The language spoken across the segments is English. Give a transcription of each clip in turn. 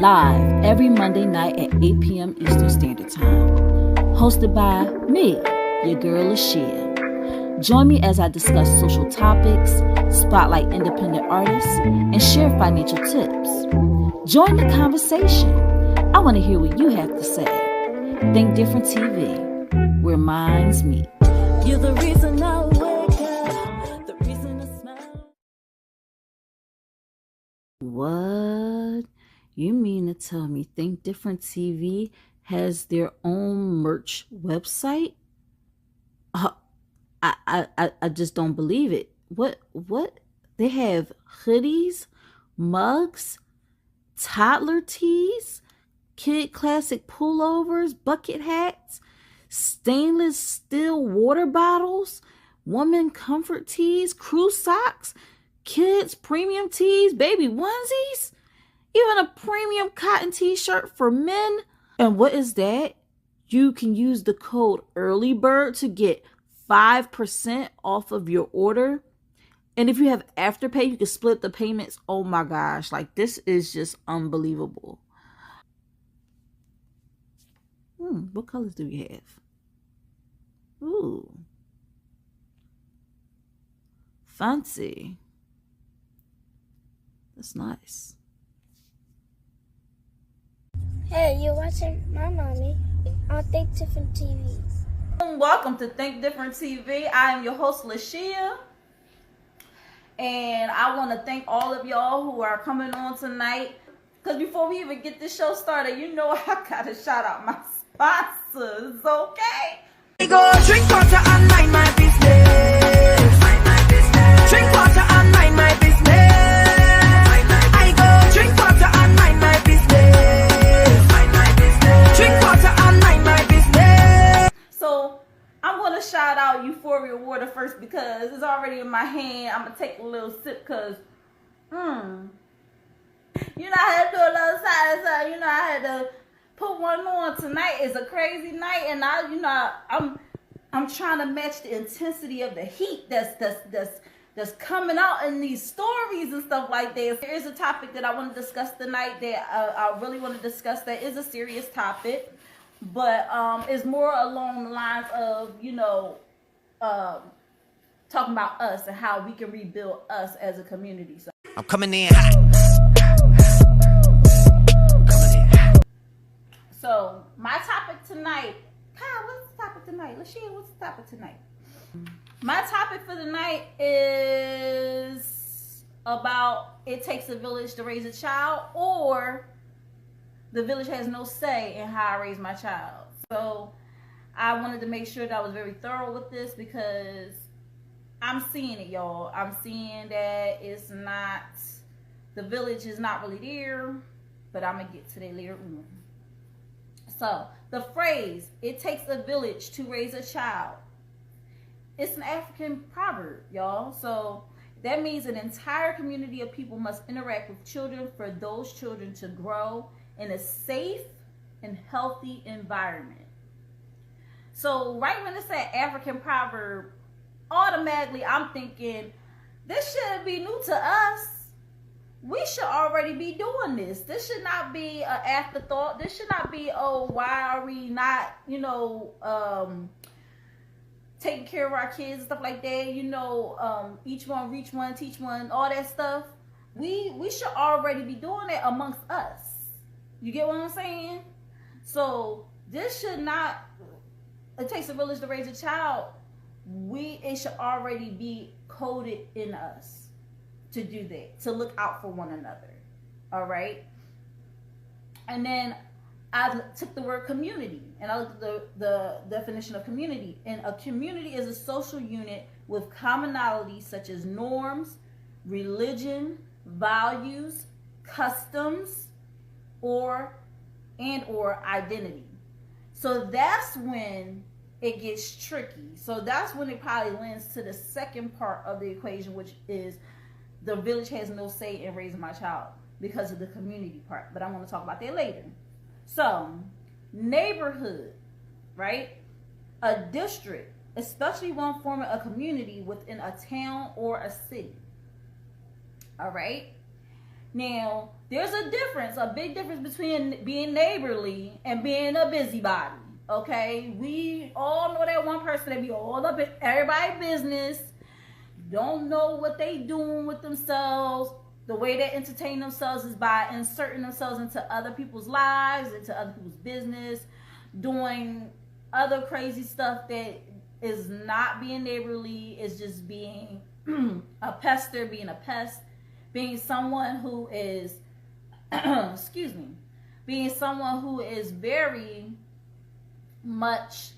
live every Monday night at 8 p.m. Eastern Standard Time. Hosted by me, your girl LaShia. Join me as I discuss social topics, spotlight independent artists, and share financial tips. Join the conversation. I want to hear what you have to say. Think Different TV, where minds meet. You're the reason I wake up, the reason I smile. What? You mean to tell me Think Different TV has their own merch website? I just don't believe it. What? They have hoodies, mugs, toddler tees, kid classic pullovers, bucket hats, stainless steel water bottles, woman comfort tees, crew socks, kids premium tees, baby onesies, even a premium cotton t-shirt for men. And what is that? You can use the code EARLYBIRD to get 5% off of your order. And if you have Afterpay, you can split the payments. Oh my gosh, like this is just unbelievable. What colors do we have? Ooh. Fancy. That's nice. Hey, you're watching my mommy on Think Different TV. Welcome to Think Different TV. I am your host, LaShia. And I want to thank all of y'all who are coming on tonight. Because before we even get this show started, you know I got to shout out my sponsors, okay? I go drink water and mind my business. Drink water and mind my business. I go drink water and mind my business. Drink water and mind my business. So I'm going to shout out Euphoria Water first because it's already in my hand. I'm going to take a little sip because, you know, I had to do a little side. You know, I had to put one on. Tonight is a crazy night, and I'm trying to match the intensity of the heat that's coming out in these stories and stuff like this. There is a topic that I want to discuss tonight that I really want to discuss. That is a serious topic, but it's more along the lines of, you know, talking about us and how we can rebuild us as a community. So I'm coming in hot. So my topic tonight, Kyle, what's the topic tonight? LaShia, what's the topic tonight? My topic for the night is about it takes a village to raise a child, or the village has no say in how I raise my child. So I wanted to make sure that I was very thorough with this because I'm seeing it, y'all. I'm seeing that it's not, the village is not really there, but I'm going to get to that later on. So the phrase, it takes a village to raise a child, it's an African proverb, y'all. So that means an entire community of people must interact with children for those children to grow in a safe and healthy environment. So right when it said African proverb, automatically I'm thinking, this shouldn't be new to us. We should already be doing this. This should not be an afterthought. This should not be, oh, why are we not, you know, taking care of our kids and stuff like that, you know, each one reach one, teach one, all that stuff. We should already be doing that amongst us. You get what I'm saying? So this should not, it takes a village to raise a child. It should already be coded in us to do that, to look out for one another. All right. And then I took the word community and I looked at the definition of community. And a community is a social unit with commonalities such as norms, religion, values, customs, or identity. So that's when it gets tricky. So that's when it probably lends to the second part of the equation, which is the village has no say in raising my child because of the community part. But I want to talk about that later. So, neighborhood, right? A district, especially one forming a community within a town or a city. All right? Now, there's a big difference between being neighborly and being a busybody. Okay, we all know that one person that be all up in everybody's business, don't know what they doing with themselves. The way they entertain themselves is by inserting themselves into other people's lives, into other people's business, doing other crazy stuff that is not being neighborly, is just being a pester, being a pest, being someone who is, excuse me, being someone who is very much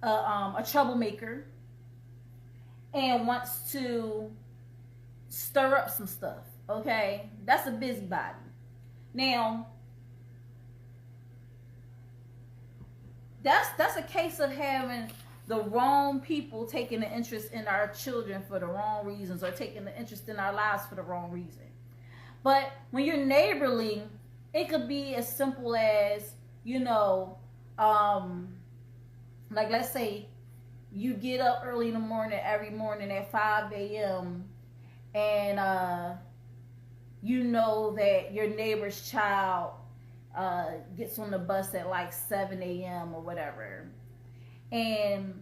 a troublemaker and wants to stir up some stuff. Okay, that's a busybody. Now, that's a case of having the wrong people taking an interest in our children for the wrong reasons, or taking an interest in our lives for the wrong reason. But when you're neighborly, it could be as simple as, you know, like let's say you get up early in the morning, every morning at 5 a.m. and you know that your neighbor's child gets on the bus at like 7 a.m. or whatever. And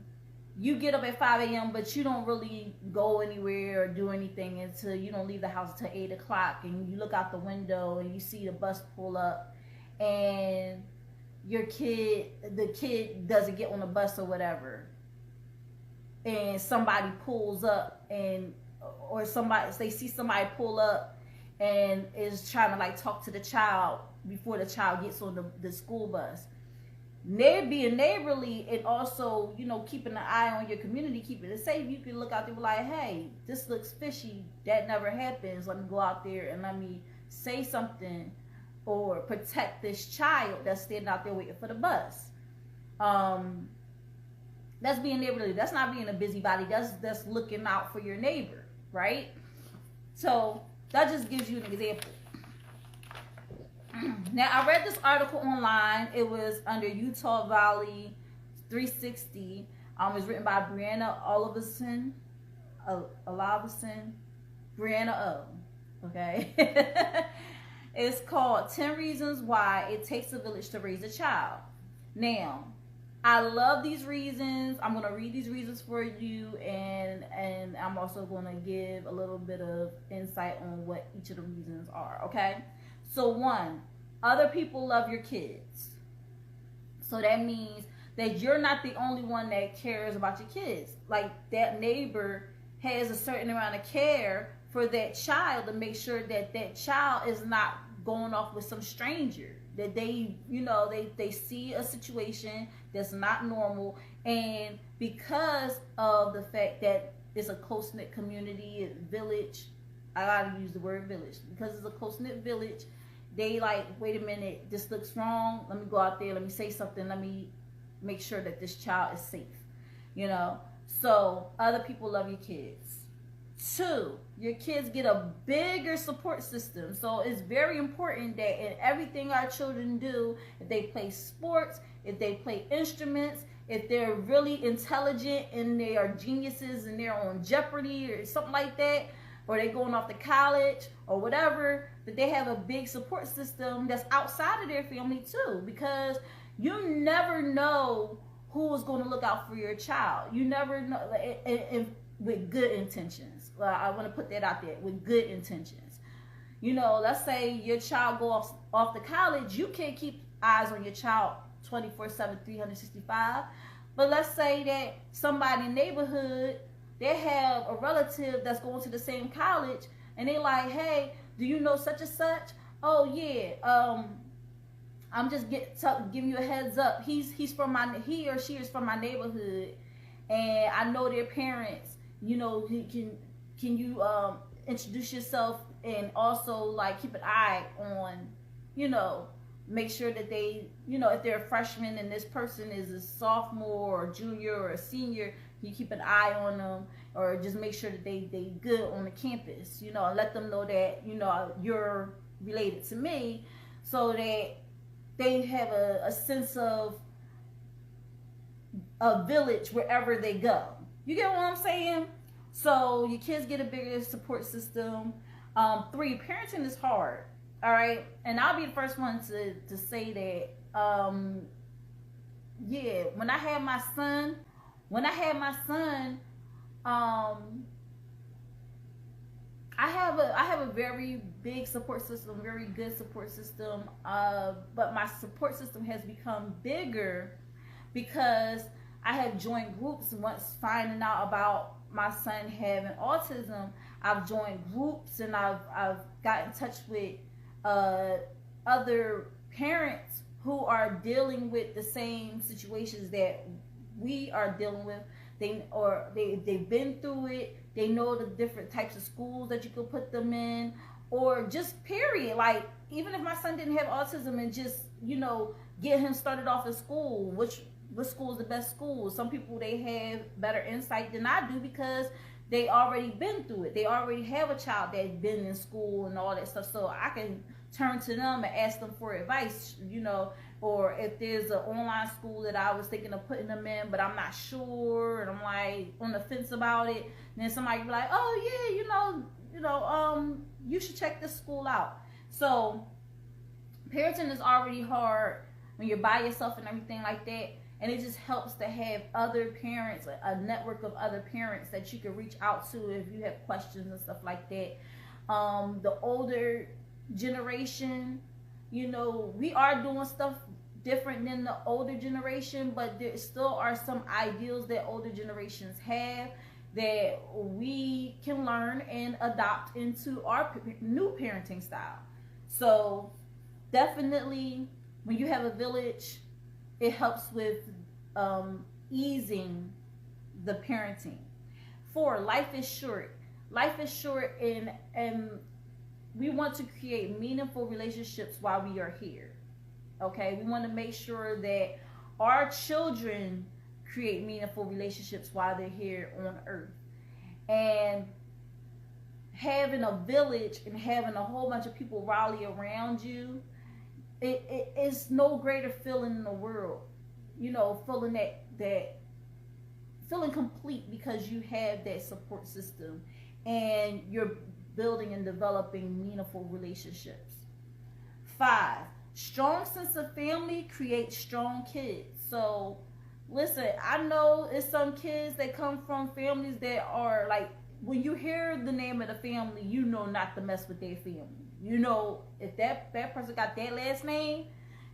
you get up at 5 a.m., but you don't really go anywhere or do anything until you don't leave the house until 8 o'clock. And you look out the window and you see the bus pull up, and the kid doesn't get on the bus or whatever. And somebody pulls up, or they see somebody pull up and is trying to like talk to the child before the child gets on the school bus. Being neighborly and also, you know, keeping an eye on your community, keeping it safe. You can look out there and be like, hey, this looks fishy. That never happens. Let me go out there and let me say something or protect this child that's standing out there waiting for the bus. That's being neighborly. That's not being a busybody. That's looking out for your neighbor, right? So that just gives you an example. Now, I read this article online. It was under Utah Valley 360. It was written by Brianna Olivison. Brianna O. Okay. It's called 10 Reasons Why It Takes a Village to Raise a Child. Now, I love these reasons. I'm going to read these reasons for you, and I'm also going to give a little bit of insight on what each of the reasons are, okay? So 1, other people love your kids. So that means that you're not the only one that cares about your kids. Like, that neighbor has a certain amount of care for that child to make sure that that child is not going off with some stranger. That they, you know, they see a situation that's not normal, and because of the fact that it's a close-knit community, village, I gotta use the word village, because it's a close-knit village, they like, wait a minute, this looks wrong, let me go out there, let me say something, let me make sure that this child is safe, you know. So other people love your kids. 2, your kids get a bigger support system. So it's very important that in everything our children do, if they play sports, if they play instruments, if they're really intelligent and they are geniuses and they're on Jeopardy or something like that, or they're going off to college or whatever, that they have a big support system that's outside of their family too, because you never know who is going to look out for your child. You never know, with good intentions. I want to put that out there, with good intentions. You know, let's say your child goes off to college, you can't keep eyes on your child 24/7, 365. But let's say that somebody in the neighborhood, they have a relative that's going to the same college, and they like, hey, do you know such and such? Oh yeah, I'm just giving you a heads up. He or she is from my neighborhood, and I know their parents. You know, can you introduce yourself, and also like keep an eye on, you know, make sure that they, you know, if they're a freshman and this person is a sophomore or junior or a senior, you keep an eye on them, or just make sure that they good on the campus, you know, and let them know that, you know, you're related to me, so that they have a sense of a village wherever they go. You get what I'm saying? So your kids get a bigger support system. 3, parenting is hard. All right, and I'll be the first one to say that. Yeah, when I had my son, um, I have a very big support system, very good support system. But my support system has become bigger because I have joined groups. Once finding out about my son having autism, I've joined groups and I've got in touch with other parents who are dealing with the same situations that we are dealing with. They've been through it. They know the different types of schools that you could put them in, or just period. Like, even if my son didn't have autism, and just, get him started off in school, which school is the best school. Some people, they have better insight than I do because they already been through it. They already have a child that's been in school and all that stuff. So I can turn to them and ask them for advice, or if there's an online school that I was thinking of putting them in, but I'm not sure, and I'm like on the fence about it, and then somebody be like, oh yeah, you should check this school out. So parenting is already hard when you're by yourself and everything like that. And it just helps to have other parents, a network of other parents that you can reach out to if you have questions and stuff like that. The older generation, we are doing stuff different than the older generation, but there still are some ideals that older generations have that we can learn and adopt into our new parenting style. So definitely, when you have a village, it helps with easing the parenting. 4, life is short. Life is short, and we want to create meaningful relationships while we are here. Okay, we want to make sure that our children create meaningful relationships while they're here on earth. And having a village and having a whole bunch of people rally around you, it is no greater feeling in the world. Feeling that feeling complete because you have that support system and you're building and developing meaningful relationships. 5, strong sense of family creates strong kids. So listen, I know it's some kids that come from families that are like, when you hear the name of the family, you know not to mess with their family. If that person got that last name,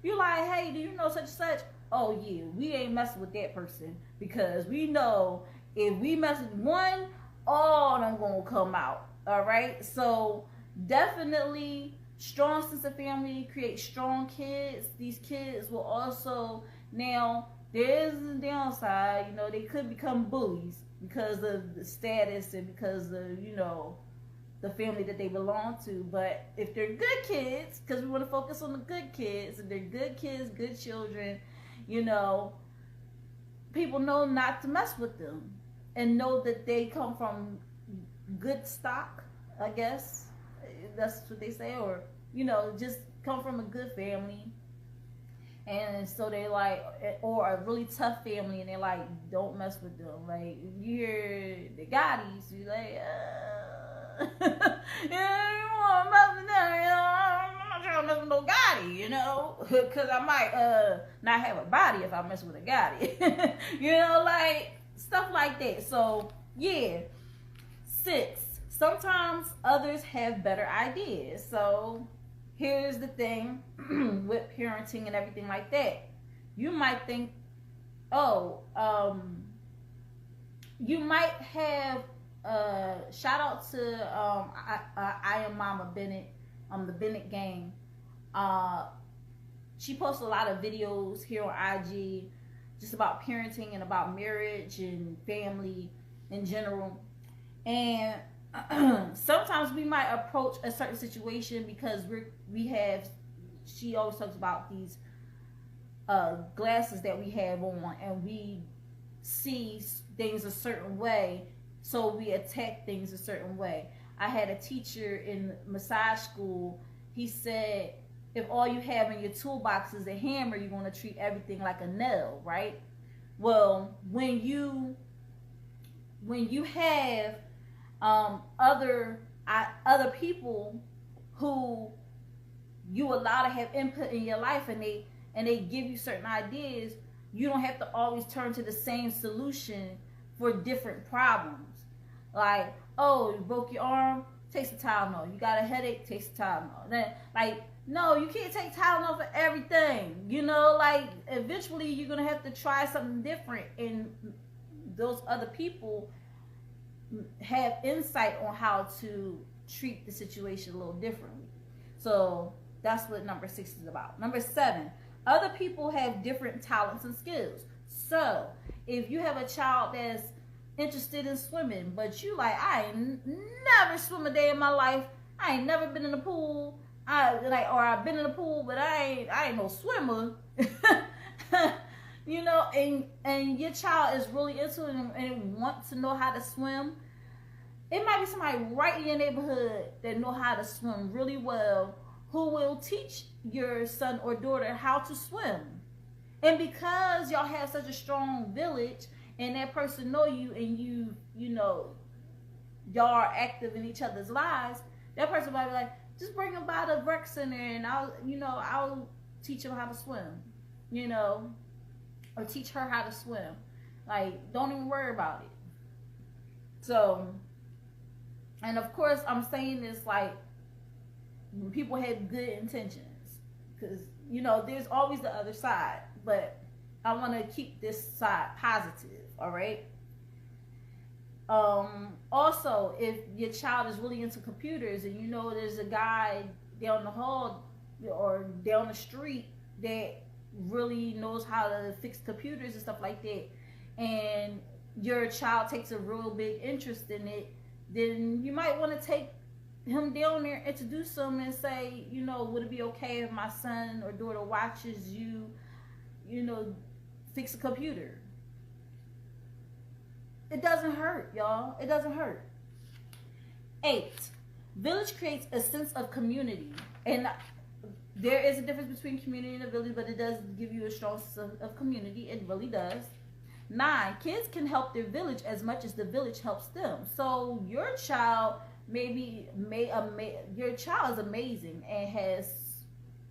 you're like, hey, do you know such and such? Oh yeah, we ain't messing with that person, because we know if we mess with one, all of them gonna come out. All right, so definitely strong sense of family creates strong kids. These kids will also, now there is a downside, they could become bullies because of the status and because of the family that they belong to. But if they're good kids, because we want to focus on the good kids, if they're good kids, good children, people know not to mess with them and know that they come from good stock, I guess that's what they say, or just come from a good family. And so they like, or a really tough family, and they're like, don't mess with them. Like, you hear the Gottis, you like, yeah, you want to mess with them, I'm not trying to mess with no Gotti, because I might not have a body if I mess with a Gotti, like stuff like that. So yeah. 6, sometimes others have better ideas. So here's the thing with parenting and everything like that. You might think, you might have, shout out to I Am Mama Bennett, the Bennett gang. She posts a lot of videos here on IG just about parenting and about marriage and family in general. And sometimes we might approach a certain situation because she always talks about these glasses that we have on, and we see things a certain way, so we attack things a certain way. I had a teacher in massage school. He said, if all you have in your toolbox is a hammer, you're going to treat everything like a nail, right? Well, when you have other people who you allow to have input in your life, and they give you certain ideas, you don't have to always turn to the same solution for different problems. Like, oh, you broke your arm, take some Tylenol. You got a headache, take some Tylenol. Then, like, no, you can't take Tylenol for everything. You know, like, eventually you're going to have to try something different. And those other people have insight on how to treat the situation a little differently. So that's what number 6 is about. Number 7, other people have different talents and skills. So if you have a child that's interested in swimming, but you like, I ain't never swim a day in my life. I ain't never been in the pool. I've been in the pool, but I ain't no swimmer. You know, and your child is really into it and wants to know how to swim. It might be somebody right in your neighborhood that know how to swim really well, who will teach your son or daughter how to swim. And because y'all have such a strong village, and that person know you, and you know, y'all are active in each other's lives, that person might be like, just bring him by the rec center and I'll teach him how to swim, you know, or teach her how to swim. Like, don't even worry about it. So, and of course, I'm saying this like people have good intentions, because, you know, there's always the other side, but I want to keep this side positive, all right? Also, if your child is really into computers and you know there's a guy down the hall or down the street that really knows how to fix computers and stuff like that, and your child takes a real big interest in it, then you might want to take him down there, introduce him, and say, you know, would it be okay if my son or daughter watches you, you know, fix a computer? It doesn't hurt, y'all. It doesn't hurt. 8, village creates a sense of community. And there is a difference between community and a village, but it does give you a strong sense of community. It really does. 9, kids can help their village as much as the village helps them. So your child your child is amazing and has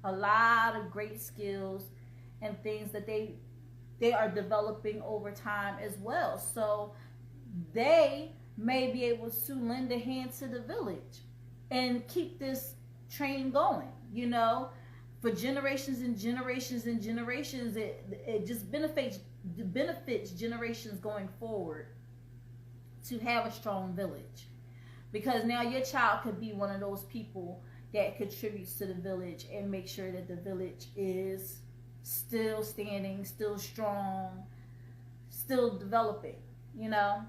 a lot of great skills and things that they are developing over time as well. So they may be able to lend a hand to the village and keep this train going, you know, for generations and generations and generations. It just benefits generations going forward to have a strong village, because now your child could be one of those people that contributes to the village and make sure that the village is still standing, still strong, still developing, you know.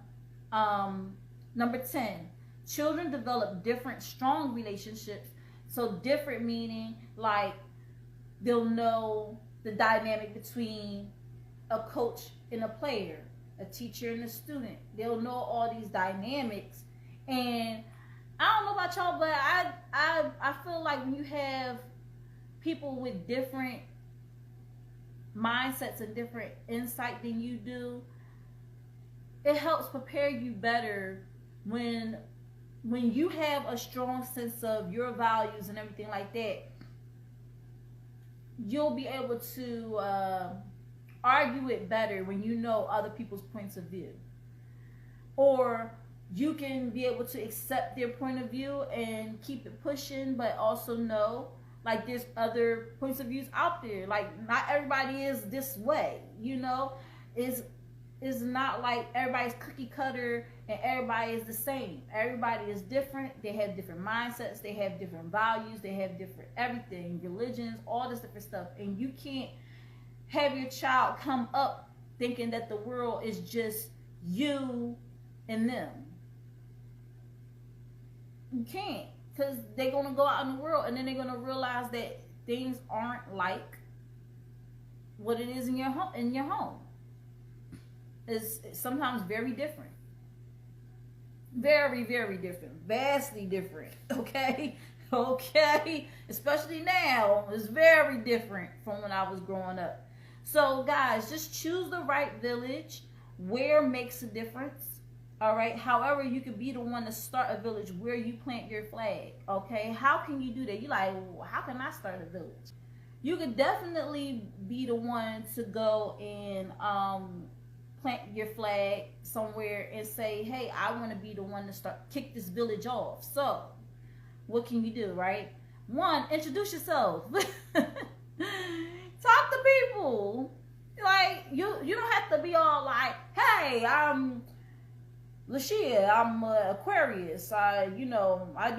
Number 10, children develop different strong relationships. So different meaning like they'll know the dynamic between a coach and a player, a teacher and a student. They'll know all these dynamics. And I don't know about y'all, but I feel like when you have people with different mindsets and different insight than you do, it helps prepare you better when you have a strong sense of your values and everything like that. You'll be able to argue it better when you know other people's points of view, or you can be able to accept their point of view and keep it pushing, but also know like there's other points of views out there. Like, not everybody is this way, you know. Is not like everybody's cookie cutter and everybody is the same. Everybody is different. They have different mindsets. They have different values. They have different everything, religions, all this different stuff. And you can't have your child come up thinking that the world is just you and them. You can't, because they're going to go out in the world and then they're going to realize that things aren't like what it is in your home. It's sometimes very different. Very, very different. Vastly different. Okay? Okay? Especially now, it's very different from when I was growing up. So, guys, just choose the right village. Where makes a difference. All right. However, you could be the one to start a village where you plant your flag. Okay. How can you do that? You like, well, how can I start a village? You could definitely be the one to go and plant your flag somewhere and say, hey, I want to be the one to kick this village off. So what can you do, right? One, introduce yourself. Talk to people. Like, you don't have to be all like, hey, I'm LaShia, I'm Aquarius. I do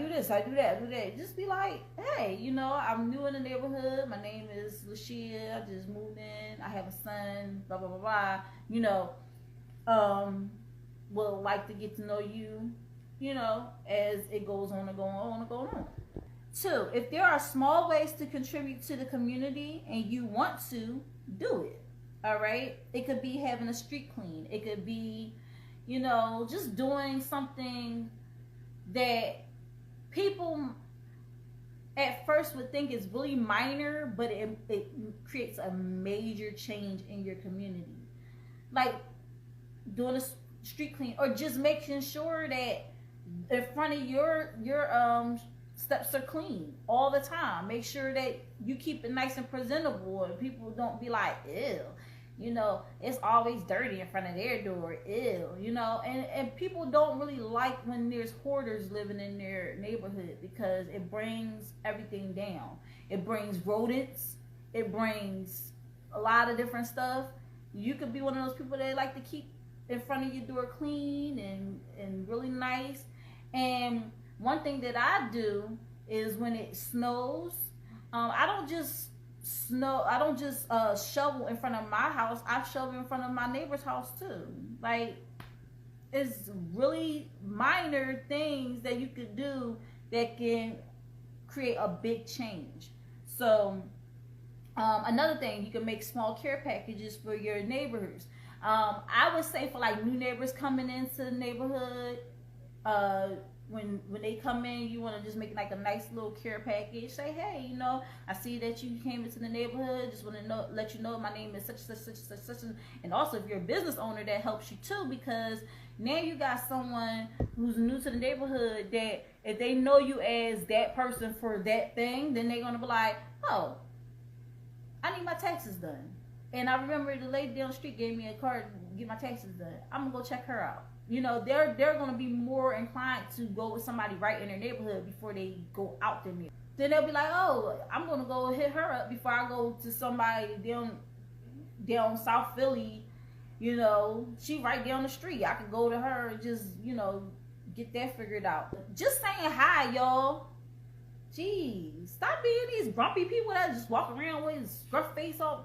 this, I do that. Just be like, hey, I'm new in the neighborhood. My name is LaShia. I just moved in. I have a son. Blah blah blah blah. Would like to get to know you. As it goes on and going on and going on. Two, if there are small ways to contribute to the community and you want to, do it. All right. It could be having a street clean. It could be just doing something that people at first would think is really minor, but it creates a major change in your community. Like doing a street clean, or just making sure that in front of your steps are clean all the time. Make sure that you keep it nice and presentable, and people don't be like, ew. It's always dirty in front of their door. Ew, and people don't really like when there's hoarders living in their neighborhood, because it brings everything down. It brings rodents. It brings a lot of different stuff. You could be one of those people that like to keep in front of your door clean and really nice. And one thing that I do is when it snows, I don't just shovel in front of my house. I shovel in front of my neighbor's house too. Like, it's really minor things that you could do that can create a big change. So another thing, you can make small care packages for your neighbors. I would say for like new neighbors coming into the neighborhood, when they come in, you want to just make like a nice little care package. Say, hey, I see that you came into the neighborhood. Just want to let you know my name is such such such such such. And also, if you're a business owner, that helps you too, because now you got someone who's new to the neighborhood that if they know you as that person for that thing, then they're gonna be like, oh, I need my taxes done. And I remember the lady down the street gave me a card to get my taxes done. I'm gonna go check her out. They're going to be more inclined to go with somebody right in their neighborhood before they go out their neighborhood. Then they'll be like, oh, I'm going to go hit her up before I go to somebody down South Philly. She right down the street. I could go to her and just, get that figured out. Just saying hi, y'all. Jeez, stop being these grumpy people that just walk around with his scruff face off.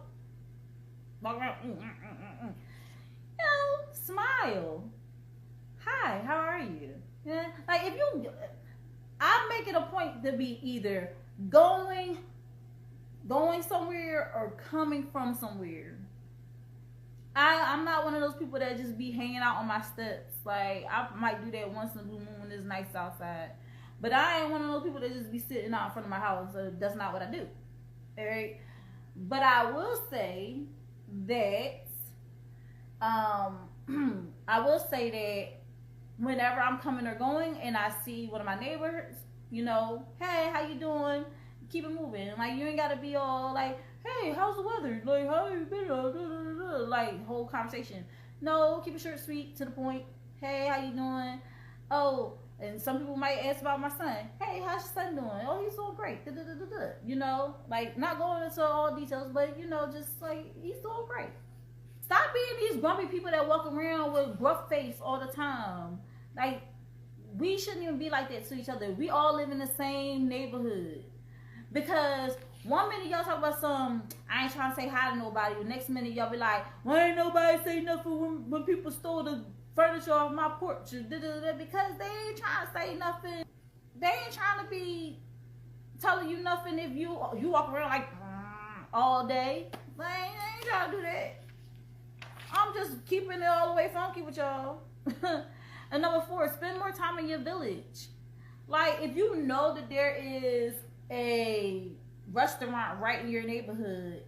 Walk around. Smile. Hi, how are you? Yeah, like I make it a point to be either going somewhere or coming from somewhere. I'm not one of those people that just be hanging out on my steps. Like, I might do that once in a blue moon when it's nice outside, but I ain't one of those people that just be sitting out in front of my house. So that's not what I do. All right, but I will say that whenever I'm coming or going and I see one of my neighbors, hey, how you doing? Keep it moving. Like, you ain't gotta be all like, hey, how's the weather? Like, how you been? Like, whole conversation. No, keep it short, sweet, to the point. Hey, how you doing? Oh, and some people might ask about my son. Hey, how's your son doing? Oh, he's doing great. Like, not going into all details, but just like, he's doing great. Stop being these grumpy people that walk around with gruff face all the time. Like, we shouldn't even be like that to each other. We all live in the same neighborhood. Because one minute y'all talk about I ain't trying to say hi to nobody. The next minute y'all be like, why ain't nobody say nothing when people stole the furniture off my porch? Because they ain't trying to say nothing. They ain't trying to be telling you nothing if you walk around like all day. They ain't trying to do that. I'm just keeping it all the way funky with y'all. And number 4, spend more time in your village. Like, if you know that there is a restaurant right in your neighborhood,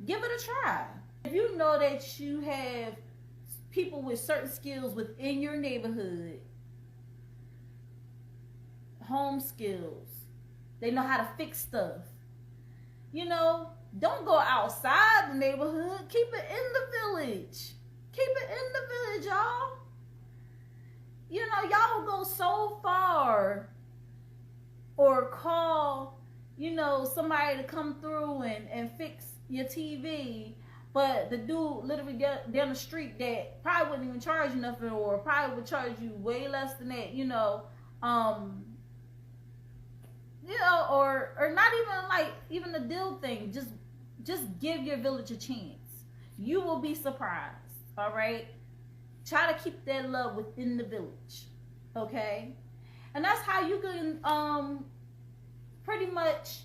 give it a try. If you know that you have people with certain skills within your neighborhood, home skills. They know how to fix stuff. You know, don't go outside the neighborhood. Keep it in the village. Keep it in the village, y'all. You know, y'all will go so far or call, you know, somebody to come through and fix your TV, but the dude literally down the street that probably wouldn't even charge you nothing, or probably would charge you way less than that, you know, or not even like even the deal thing. Just give your village a chance. You will be surprised. All right. Try to keep that love within the village. Okay. And that's how you can pretty much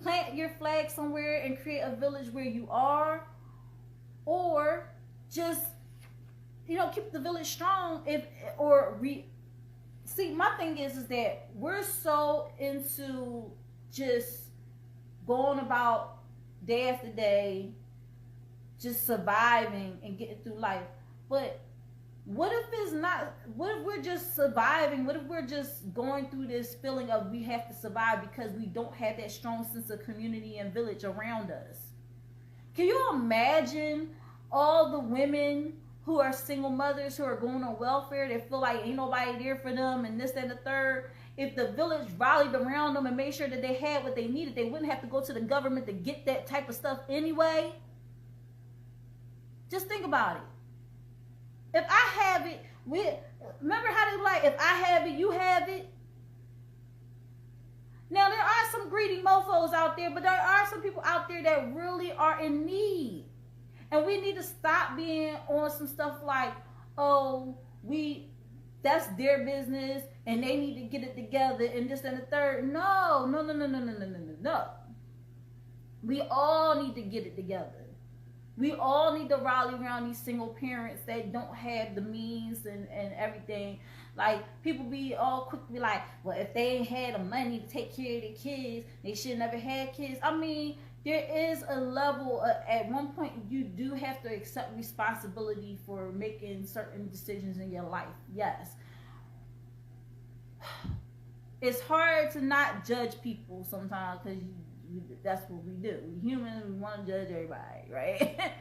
plant your flag somewhere and create a village where you are, or just, you know, keep the village strong. See, my thing is that we're so into just going about day after day, just surviving and getting through life. But what if it's not? What if we're just surviving? What if we're just going through this feeling of we have to survive because we don't have that strong sense of community and village around us? Can you imagine all the women who are single mothers who are going on welfare that feel like ain't nobody there for them and this and the third? If the village rallied around them and made sure that they had what they needed, they wouldn't have to go to the government to get that type of stuff anyway. Just think about it. If I have it, remember how they like, if I have it, you have it. Now, there are some greedy mofos out there, but there are some people out there that really are in need. And we need to stop being on some stuff like, oh, that's their business and they need to get it together and this and the third. No. We all need to get it together. We all need to rally around these single parents that don't have the means and everything. Like, people be all quick to be like, well, if they ain't had the money to take care of their kids, they should never had kids. I mean, there is a level, at one point, you do have to accept responsibility for making certain decisions in your life. Yes. It's hard to not judge people sometimes because that's what we do. We humans, we want to judge everybody, right?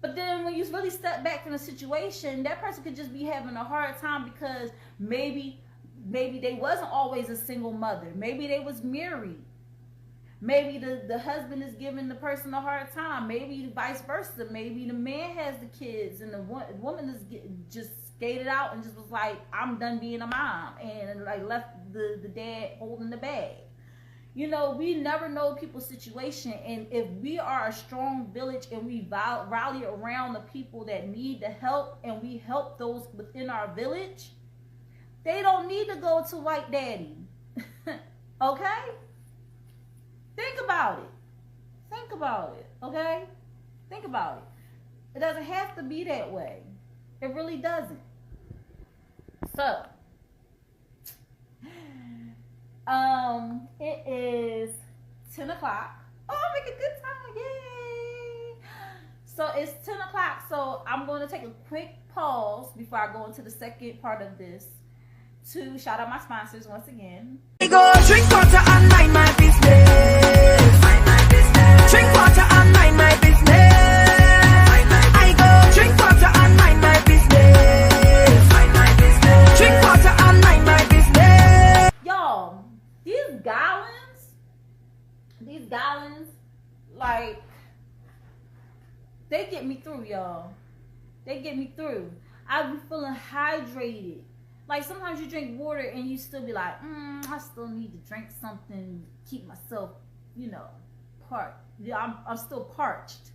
But then when you really step back from the situation, that person could just be having a hard time because maybe they wasn't always a single mother. Maybe they was married. Maybe the husband is giving the person a hard time. Maybe vice versa. Maybe the man has the kids and the woman is just skated out and just was like, I'm done being a mom, and like left the dad holding the bag. You know, we never know people's situation, and if we are a strong village and we rally around the people that need the help and we help those within our village, they don't need to go to white daddy. Okay? Think about it, okay? Think about it. It doesn't have to be that way. It really doesn't. So, it is 10 o'clock. Oh, I'm making good time. Yay! So, it's 10 o'clock. So, I'm going to take a quick pause before I go into the second part of this to shout out my sponsors once again. Go drink water and mind my business. Drink water and mind my business. I go drink water and mind my business. Drink water and mind my business. Y'all, these gallons, like, they get me through, y'all. They get me through. I be feeling hydrated. Like, sometimes you drink water and you still be like, I still need to drink something to keep myself, you know, parched. Yeah, I'm still parched.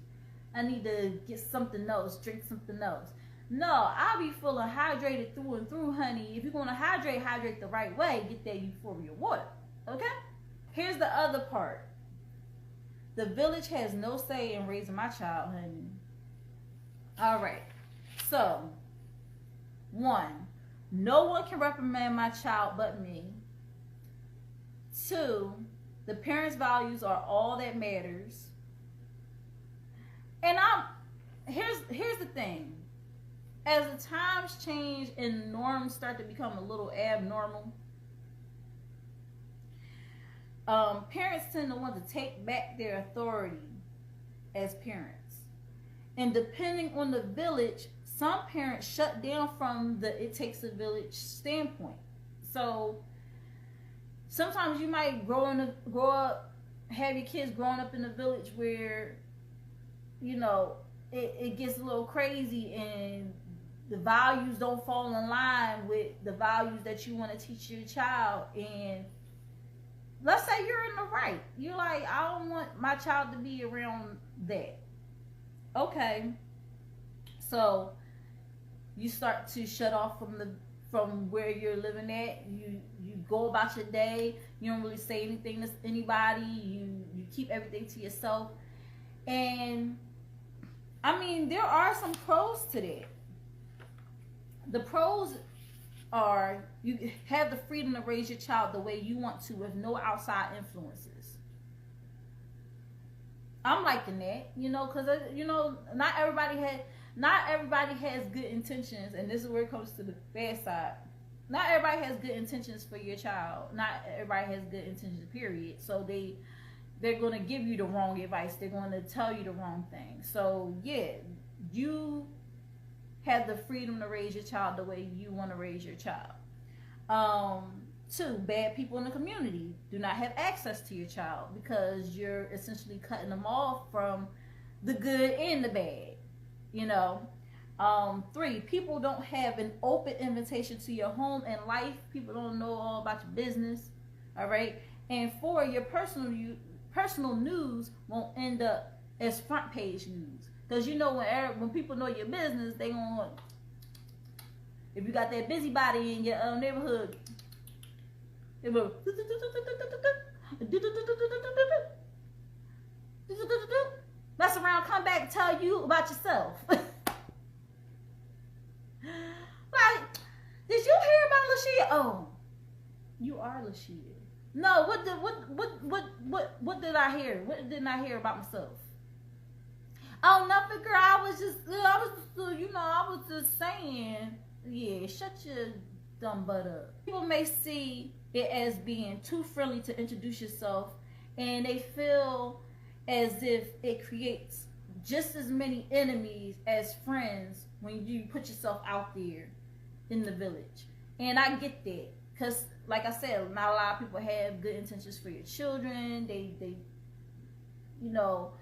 I need to get something else, drink something else. No, I be feeling hydrated through and through, honey. If you're going to hydrate the right way, get that euphoria water, okay? Here's the other part. The village has no say in raising my child, honey. All right. So, 1, no one can reprimand my child but me. 2, the parents' values are all that matters. And here's the thing. as the times change and norms start to become a little abnormal, parents tend to want to take back their authority as parents. And depending on the village, some parents shut down from the it takes a village standpoint. So sometimes you might grow up, have your kids growing up in a village where, you know, it gets a little crazy and the values don't fall in line with the values that you want to teach your child. And let's say you're in the right. You're like, I don't want my child to be around that. Okay. So you start to shut off from where you're living at. You go about your day. You don't really say anything to anybody. You keep everything to yourself. And I mean, there are some pros to that. The pros are you have the freedom to raise your child the way you want to with no outside influences. I'm liking that, you know, because, you know, not everybody has good intentions, and this is where it comes to the bad side. Not everybody has good intentions for your child. Not everybody has good intentions, period. So they're going to give you the wrong advice. They're going to tell you the wrong thing. So, yeah, you have the freedom to raise your child the way you want to raise your child. 2, bad people in the community do not have access to your child because you're essentially cutting them off from the good and the bad, you know. 3, people don't have an open invitation to your home and life. People don't know all about your business, all right? And 4, your personal news won't end up as front page news. Because you know when people know your business, they gonna, if you got that busybody in your neighborhood, they will mess around, come back, tell you about yourself. Like, did you hear about LaShia? Oh, you are LaShia. No, what did I hear? What didn't I hear about myself? Oh, nothing, girl. I was just saying. Yeah, shut your dumb butt up. People may see it as being too friendly to introduce yourself, and they feel as if it creates just as many enemies as friends when you put yourself out there in the village. And I get that, because like I said, not a lot of people have good intentions for your children. They you know,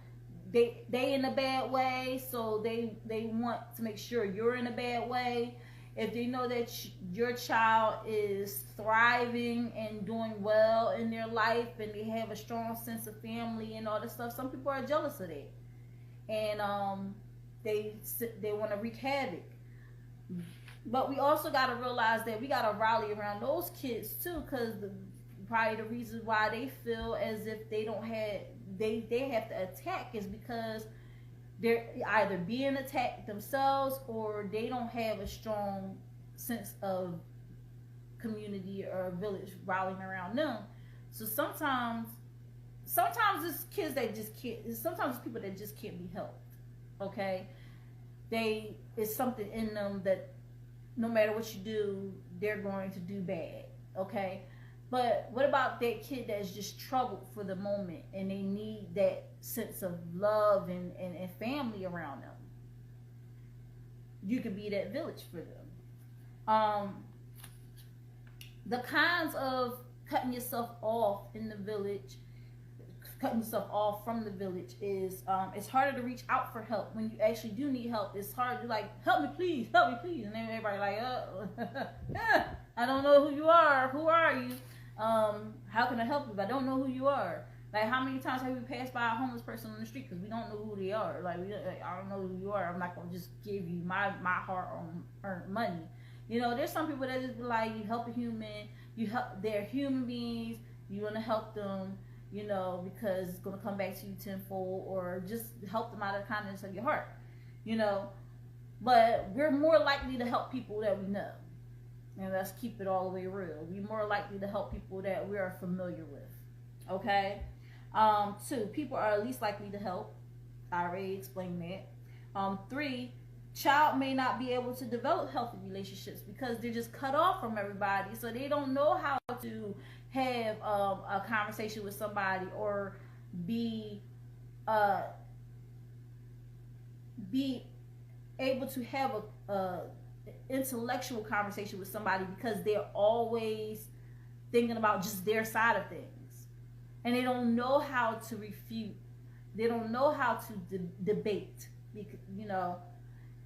they in a bad way, so they want to make sure you're in a bad way. If they know that your child is thriving and doing well in their life and they have a strong sense of family and all this stuff, some people are jealous of that. And they want to wreak havoc. But we also got to realize that we got to rally around those kids too, because probably the reason why they feel as if they have to attack is because they're either being attacked themselves or they don't have a strong sense of community or village rallying around them. So sometimes it's kids that just can't, sometimes it's people that just can't be helped. Okay? It's something in them that no matter what you do, they're going to do bad. Okay? But what about that kid that's just troubled for the moment and they need that sense of love and family around them? You could be that village for them. The kinds of cutting yourself off in the village, cutting yourself off from the village is, it's harder to reach out for help. When you actually do need help, it's hard to like, help me please. And then everybody like, I don't know who you are. Who are you? How can I help you if I don't know who you are? Like, how many times have we passed by a homeless person on the street because we don't know who they are? Like, I don't know who you are. I'm not going to just give you my hard-earned money. You know, there's some people that just be like, you help a human, they're human beings, you want to help them, you know, because it's going to come back to you tenfold, or just help them out of the kindness of your heart, you know. But we're more likely to help people that we know. And let's keep it all the way real. We're more likely to help people that we are familiar with. Okay? 2, people are least likely to help. I already explained that. 3, child may not be able to develop healthy relationships because they're just cut off from everybody. So they don't know how to have a conversation with somebody or be able to have a intellectual conversation with somebody because they're always thinking about just their side of things, and they don't know how to refute. They don't know how to debate, you know,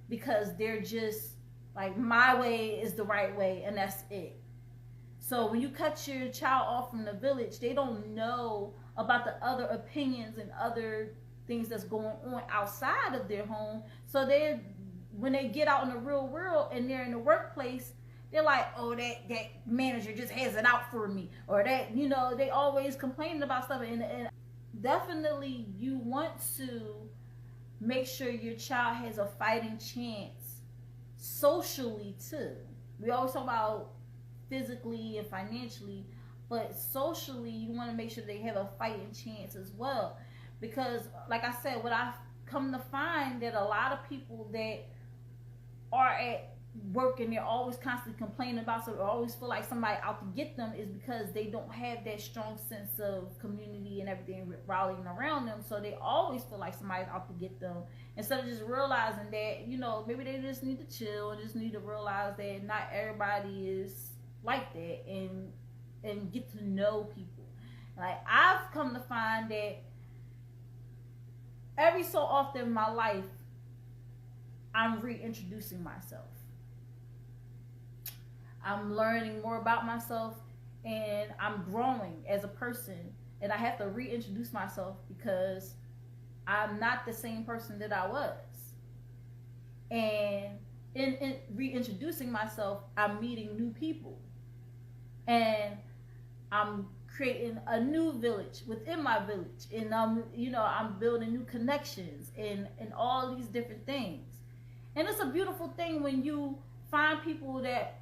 because they're just like, my way is the right way and that's it. So when you cut your child off from the village, they don't know about the other opinions and other things that's going on outside of their home. So when they get out in the real world and they're in the workplace, they're like, oh, that manager just has it out for me, or that, you know, they always complaining about stuff. And definitely you want to make sure your child has a fighting chance socially too. We always talk about physically and financially, but socially you want to make sure they have a fighting chance as well. Because like I said, what I've come to find, that a lot of people that are at work and they're always constantly complaining about something, or always feel like somebody out to get them, is because they don't have that strong sense of community and everything rallying around them. So they always feel like somebody's out to get them, instead of just realizing that, you know, maybe they just need to chill and just need to realize that not everybody is like that, and get to know people. Like, I've come to find that every so often in my life, I'm reintroducing myself. I'm learning more about myself, and I'm growing as a person, and I have to reintroduce myself because I'm not the same person that I was. And in reintroducing myself, I'm meeting new people, and I'm creating a new village within my village, and I'm building new connections and all these different things. And it's a beautiful thing when you find people that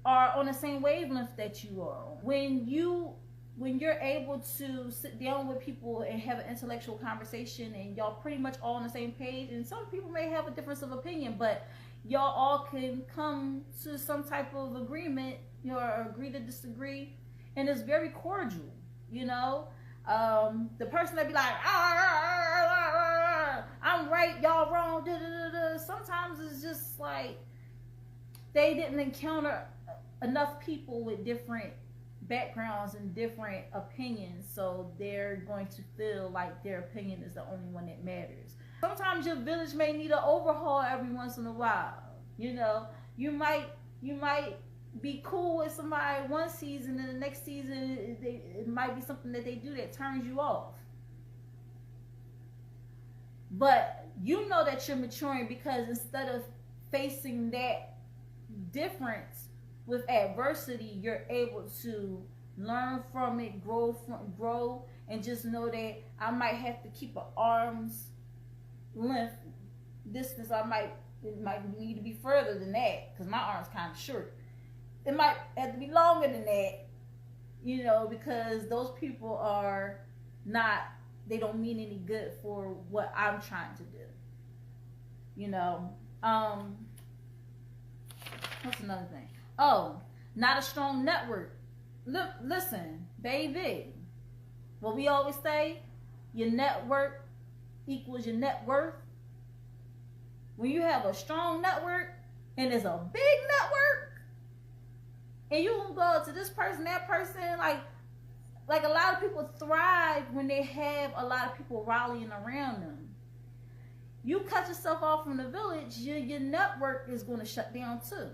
are on the same wavelength that you are. When you're able to sit down with people and have an intellectual conversation, and y'all pretty much all on the same page, and some people may have a difference of opinion, but y'all all can come to some type of agreement, you know, or agree to disagree, and it's very cordial, you know. The person that be like, I'm right, y'all wrong, sometimes it's just like they didn't encounter enough people with different backgrounds and different opinions, so they're going to feel like their opinion is the only one that matters. Sometimes your village may need an overhaul every once in a while. You know, you might be cool with somebody one season, and the next season it might be something that they do that turns you off. But you know that you're maturing, because instead of facing that difference with adversity, you're able to learn from it, grow, and just know that I might have to keep an arm's length distance. It might need to be further than that, because my arm's kind of short. It might have to be longer than that, you know, because those people are not, they don't mean any good for what I'm trying to do. You know, what's another thing? Oh, not a strong network. Look, listen, baby. What we always say, your network equals your net worth. When you have a strong network and it's a big network, and you can go to this person, that person, like a lot of people thrive when they have a lot of people rallying around them. You cut yourself off from the village, your network is going to shut down too.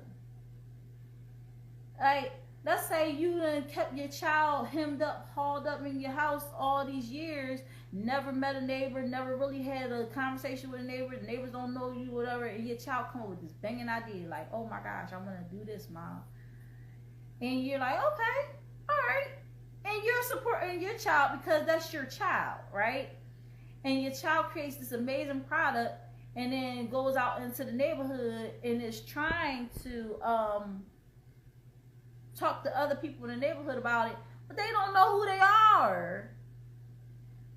Like, let's say you done kept your child hemmed up, hauled up in your house all these years, never met a neighbor, never really had a conversation with a neighbor, the neighbors don't know you, whatever, and your child come up with this banging idea, like, oh my gosh, I'm going to do this, Mom. And you're like, okay, all right. And you're supporting your child because that's your child, right? And your child creates this amazing product and then goes out into the neighborhood and is trying to talk to other people in the neighborhood about it, but they don't know who they are.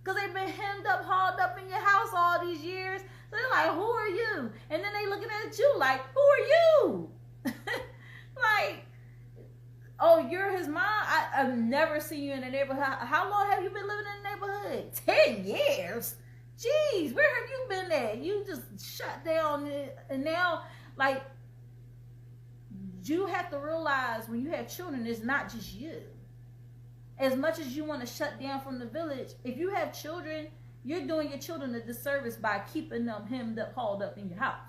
Because they've been hemmed up, hauled up in your house all these years. So they're like, who are you? And then they looking at at you like, who are you? Like, oh, you're his mom? I've never seen you in the neighborhood. How long have you been living in the neighborhood? 10 years? Jeez, where have you been at? You just shut down it. And now, like, you have to realize when you have children, it's not just you. As much as you want to shut down from the village, if you have children, you're doing your children a disservice by keeping them hemmed up, hauled up in your house.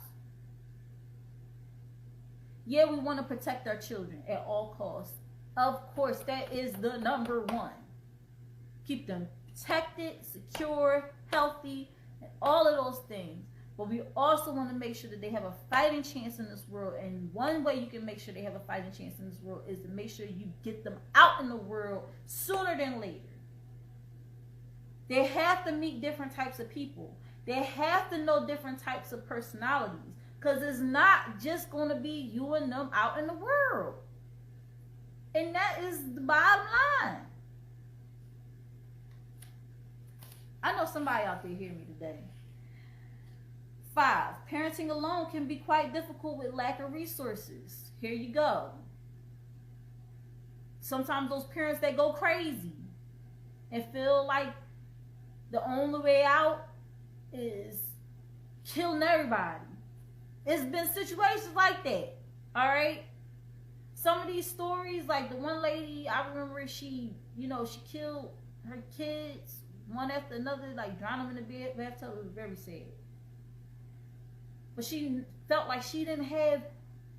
Yeah, we want to protect our children at all costs. Of course, that is the number one. Keep them protected, secure, healthy, and all of those things. But we also want to make sure that they have a fighting chance in this world. And one way you can make sure they have a fighting chance in this world is to make sure you get them out in the world sooner than later. They have to meet different types of people. They have to know different types of personalities. Because it's not just going to be you and them out in the world. And that is the bottom line. I know somebody out there hearing me today. 5, parenting alone can be quite difficult with lack of resources. Here you go. Sometimes those parents, they go crazy and feel like the only way out is killing everybody. It's been situations like that, all right? Some of these stories, like the one lady, I remember she killed her kids, one after another, like drowned them in the bathtub. It was very sad. But she felt like she didn't have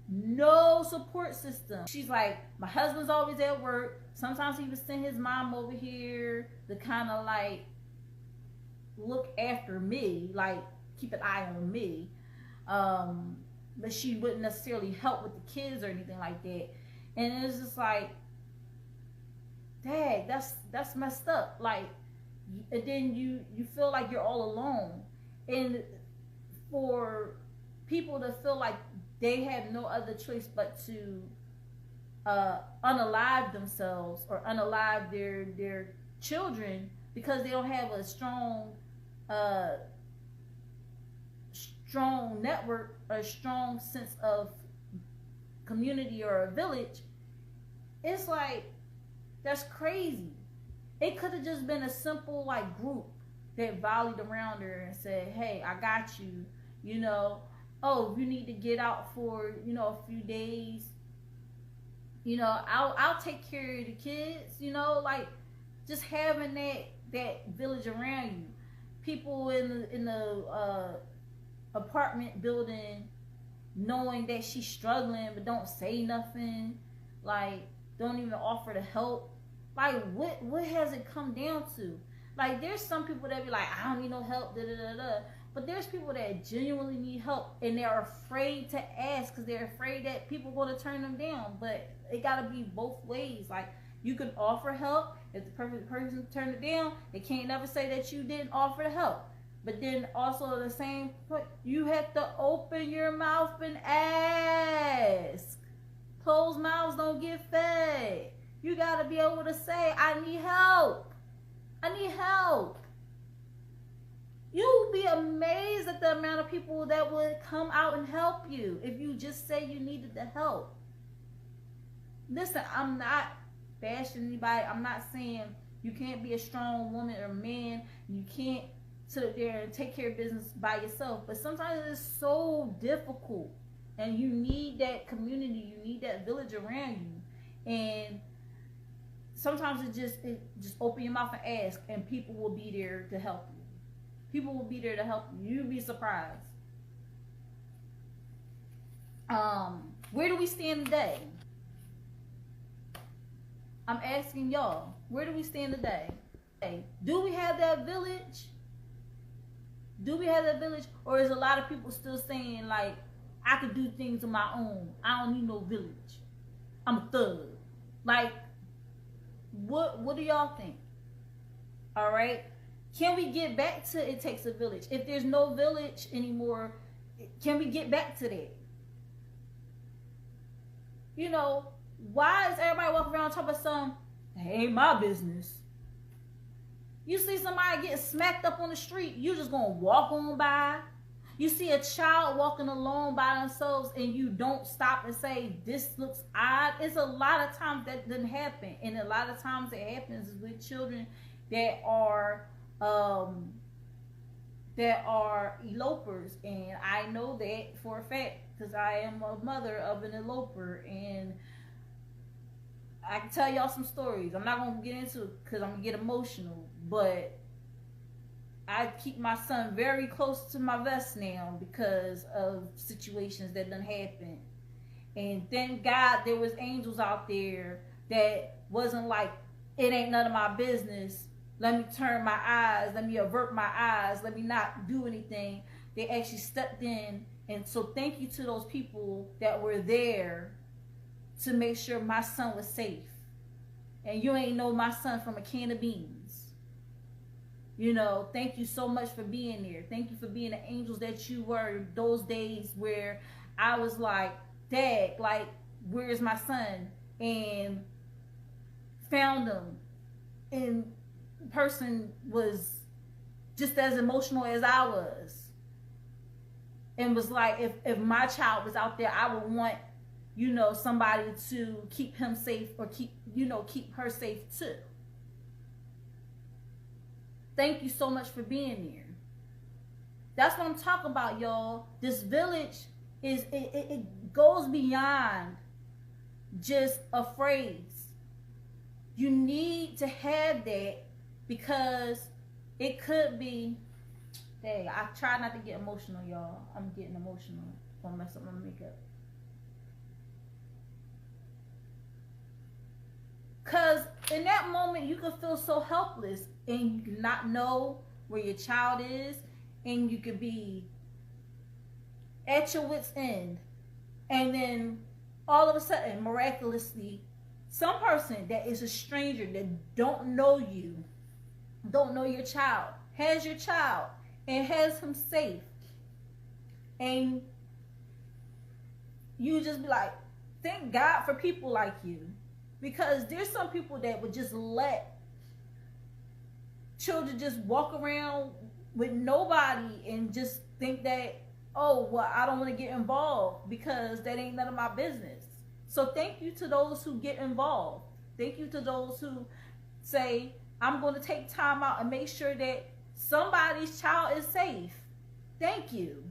no support system. She's like, my husband's always at work. Sometimes he would send his mom over here to kind of like look after me, like keep an eye on me. But she wouldn't necessarily help with the kids or anything like that. And it's just like, dang, that's messed up. Like, and then you feel like you're all alone. And for people to feel like they have no other choice but to unalive themselves or unalive their children because they don't have a strong network or a strong sense of community or a village, it's like, that's crazy. It could have just been a simple like group that volleyed around her and said, hey, I got you, oh, you need to get out for a few days, I'll take care of the kids, like just having that village around you. People in the apartment building knowing that she's struggling but don't say nothing, like don't even offer to help. Like what has it come down to? Like there's some people that be like, I don't need no help, da da da da. But there's people that genuinely need help and they're afraid to ask because they're afraid that people are going to turn them down. But it got to be both ways. Like you can offer help. If the perfect person turned it down, they can't never say that you didn't offer the help. But then also at the same point, you have to open your mouth and ask. Closed mouths don't get fed. You got to be able to say, I need help. I need help. You'll be amazed at the amount of people that would come out and help you if you just say you needed the help. Listen, I'm not bashing anybody. I'm not saying you can't be a strong woman or man. You can't sit there and take care of business by yourself. But sometimes it's so difficult. And you need that community. You need that village around you. And sometimes it just open your mouth and ask. And people will be there to help you. People will be there to help you. You'll be surprised. Where do we stand today? I'm asking y'all, where do we stand today? Do we have that village? Do we have that village? Or is a lot of people still saying, like, I could do things on my own. I don't need no village. I'm a thug. Like, what do y'all think? All right? Can we get back to it takes a village? If there's no village anymore, can we get back to that? Why is everybody walking around talking about something? It ain't my business. You see somebody get smacked up on the street, you just gonna walk on by. You see a child walking alone by themselves and you don't stop and say, this looks odd. It's a lot of times that doesn't happen. And a lot of times it happens with children that are elopers. And I know that for a fact because I am a mother of an eloper. And I can tell y'all some stories. I'm not going to get into it because I'm going to get emotional. But I keep my son very close to my vest now because of situations that done happened. And thank God there was angels out there that wasn't like, it ain't none of my business. Let me turn my eyes. Let me avert my eyes. Let me not do anything. They actually stepped in. And so thank you to those people that were there to make sure my son was safe. And you ain't know my son from a can of beans. You know, thank you so much for being there. Thank you for being the angels that you were those days where I was like, Dad, like, where's my son? And found him. And the person was just as emotional as I was. And was like, if my child was out there, I would want, you know, somebody to keep him safe or keep her safe too. Thank you so much for being there. That's what I'm talking about, y'all. This village it goes beyond just a phrase. You need to have that because it could be. Hey, I try not to get emotional, y'all. I'm getting emotional. Gonna mess up my makeup. Because in that moment, you can feel so helpless and you can not know where your child is, and you could be at your wit's end. And then all of a sudden, miraculously, some person that is a stranger that don't know you, don't know your child, has your child and has him safe. And you just be like, thank God for people like you. Because there's some people that would just let children just walk around with nobody and just think that, oh, well, I don't want to get involved because that ain't none of my business. So thank you to those who get involved. Thank you to those who say, I'm going to take time out and make sure that somebody's child is safe. Thank you.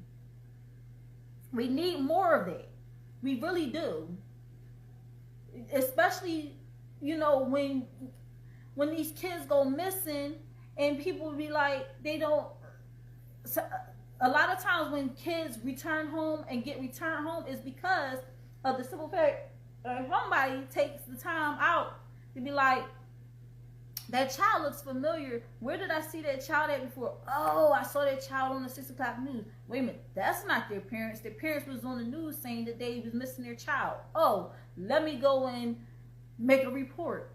We need more of that. We really do. Especially, you know, when these kids go missing and people be like, they don't. So a lot of times when kids return home and get returned home is because of the simple fact somebody takes the time out to be like, that child looks familiar. Where did I see that child at before? Oh, I saw that child on the 6 o'clock news. Wait a minute, that's not their parents. Their parents was on the news saying that they was missing their child. Oh, let me go and make a report.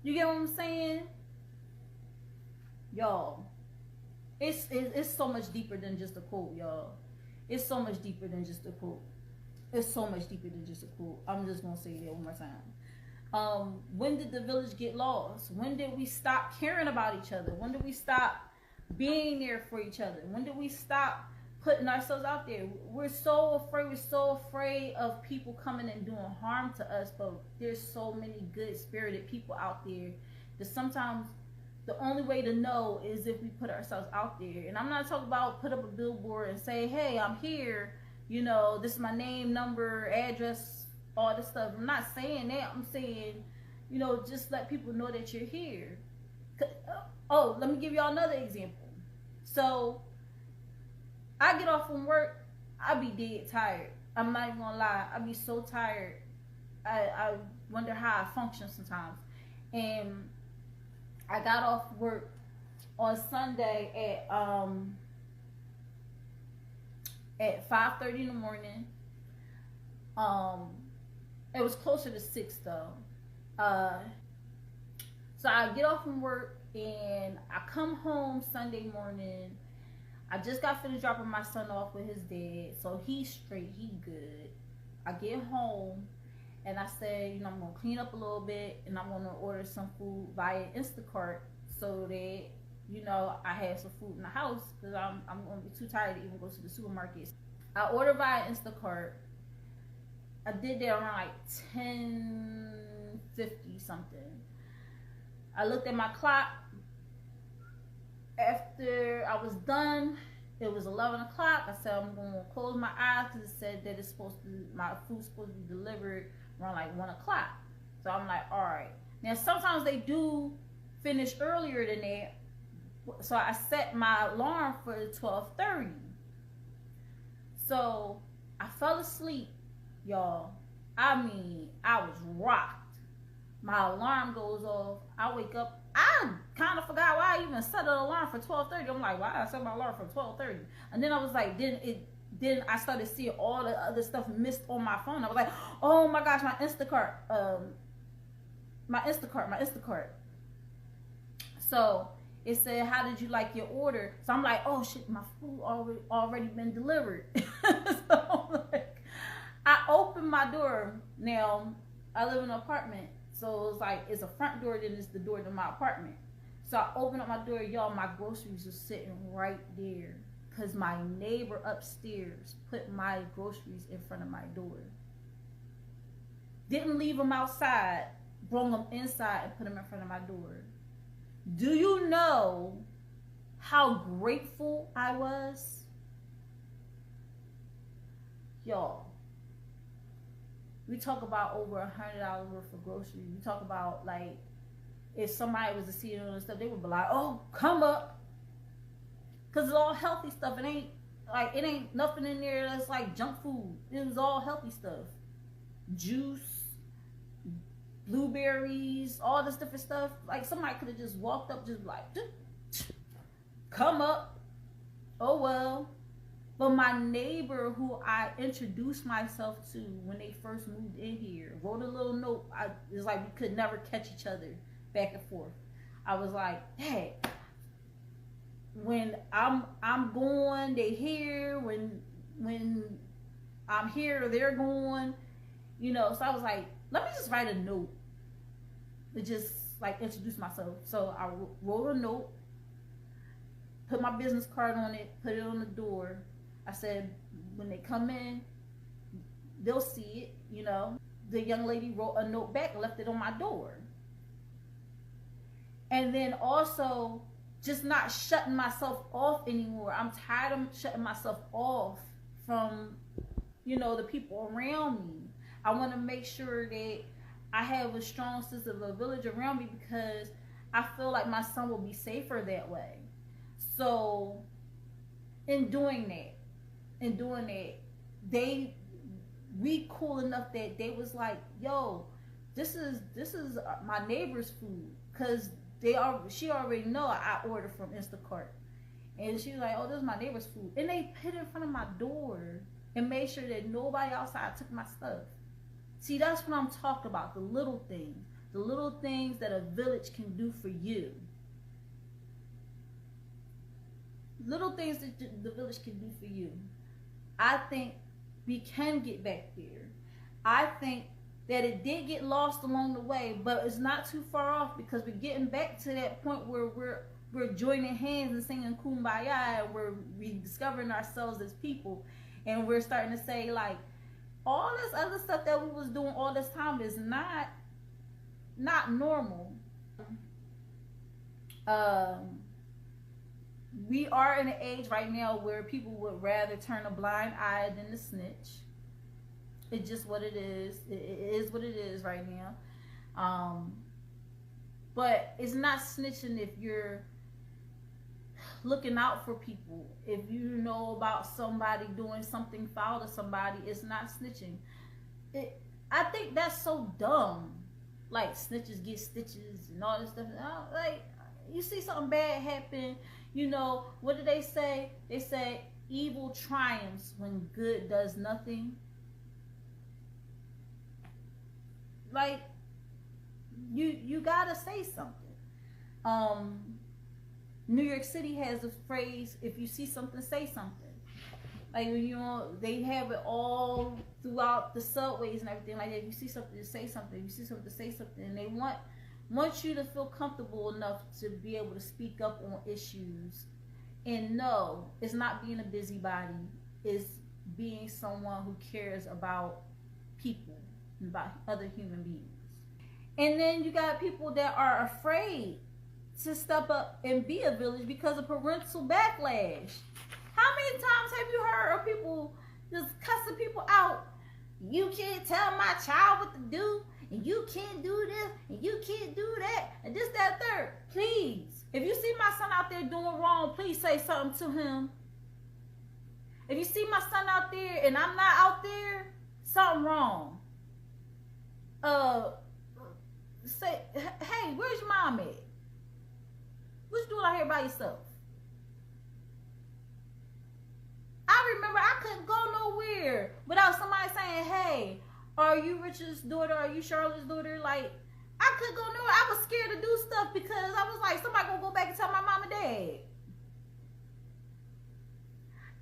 You get what I'm saying? Y'all, it's so much deeper than just a quote, y'all. It's so much deeper than just a quote. It's so much deeper than just a quote. I'm just going to say that one more time. When did the village get lost? When did we stop caring about each other? When did we stop being there for each other? When did we stop putting ourselves out there? We're so afraid of people coming and doing harm to us, but there's so many good spirited people out there that sometimes the only way to know is if we put ourselves out there. And I'm not talking about put up a billboard and say, hey, I'm here, you know, this is my name, number, address, all this stuff. I'm not saying that. I'm saying, you know, just let people know that you're here. Oh, let me give y'all another example. So I get off from work, I be dead tired. I'm not even gonna lie, I be so tired. I wonder how I function sometimes. And I got off work on Sunday at 5:30 in the morning. It was closer to 6 though. So I get off from work and I come home Sunday morning. I just got finished dropping my son off with his dad, so he's straight, he good. I get home and I say, you know, I'm gonna clean up a little bit and I'm gonna order some food via Instacart so that you know, I have some food in the house because I'm gonna be too tired to even go to the supermarket. I ordered via Instacart. I did that around like 10:50 something. I looked at my clock. After I was done, it was 11 o'clock. I said I'm gonna close my eyes because it said that my food's supposed to be delivered around like 1 o'clock. So I'm like, all right. Now sometimes they do finish earlier than that. So I set my alarm for 12:30. So I fell asleep, y'all. I mean, I was rocked. My alarm goes off. I wake up. I kind of forgot why I even set an alarm for 12:30. I'm like, why I set my alarm for 12:30? And then I was like, then I started seeing all the other stuff missed on my phone. I was like, oh my gosh, my Instacart. So it said, how did you like your order? So I'm like, oh shit, my food already been delivered. So like, I opened my door. Now I live in an apartment, so it's like it's a front door, then it's the door to my apartment. So I opened up my door, y'all. My groceries are sitting right there because my neighbor upstairs put my groceries in front of my door. Didn't leave them outside, brought them inside and put them in front of my door. Do you know how grateful I was? Y'all, we talk about over $100 worth of groceries. We talk about, like, if somebody was to see it on the stuff, they would be like, oh, come up. Because it's all healthy stuff. It ain't nothing in there that's like junk food. It was all healthy stuff. Juice, blueberries, all this different stuff. Like, somebody could have just walked up, just like, come up. Oh well. But my neighbor, who I introduced myself to when they first moved in here, wrote a little note. It's like we could never catch each other back and forth. I was like, hey, when I'm going, they here. When I'm here, they're going. You know, so I was like, let me just write a note to just like introduce myself. So I wrote a note, put my business card on it, put it on the door. I said, when they come in, they'll see it, you know. The young lady wrote a note back and left it on my door. And then also, just not shutting myself off anymore. I'm tired of shutting myself off from, you know, the people around me. I want to make sure that I have a strong sense of a village around me because I feel like my son will be safer that way. So, in doing that, we cool enough that they was like, yo, this is my neighbor's food, because she already know I ordered from Instacart, and she was like, oh, this is my neighbor's food, and they put it in front of my door and made sure that nobody outside took my stuff. See, that's what I'm talking about, the little things that a village can do for you. Little things that the village can do for you. I think we can get back there. I think that it did get lost along the way, but it's not too far off, because we're getting back to that point where we're joining hands and singing Kumbaya, and we're rediscovering ourselves as people, and we're starting to say, like, all this other stuff that we was doing all this time is not normal. We are in an age right now where people would rather turn a blind eye than to snitch. It's just what it is. It is what it is right now. But it's not snitching if you're looking out for people. If you know about somebody doing something foul to somebody, it's not snitching. I think that's so dumb. Like, snitches get stitches and all this stuff. Like, you see something bad happen, you know, what do they say? They say evil triumphs when good does nothing. Like, you gotta say something. New York City has a phrase, if you see something, say something. Like, you know, they have it all throughout the subways and everything like that. If you see something, say something. If you see something, say something. And they want want you to feel comfortable enough to be able to speak up on issues. And no, it's not being a busybody. It's being someone who cares about people, about other human beings. And then you got people that are afraid to step up and be a village because of parental backlash. How many times have you heard of people just cussing people out? You can't tell my child what to do, and you can't do this, and you can't do that, and this, that, third. Please, if you see my son out there doing wrong, please say something to him. If you see my son out there and I'm not out there, something wrong. Say, hey, where's your mom at? What you doing out here by yourself? I remember I couldn't go nowhere without somebody saying, hey, are you Richard's daughter? Are you Charlotte's daughter? Like, I couldn't go nowhere. I was scared to do stuff because I was like, somebody gonna go back and tell my mom and dad.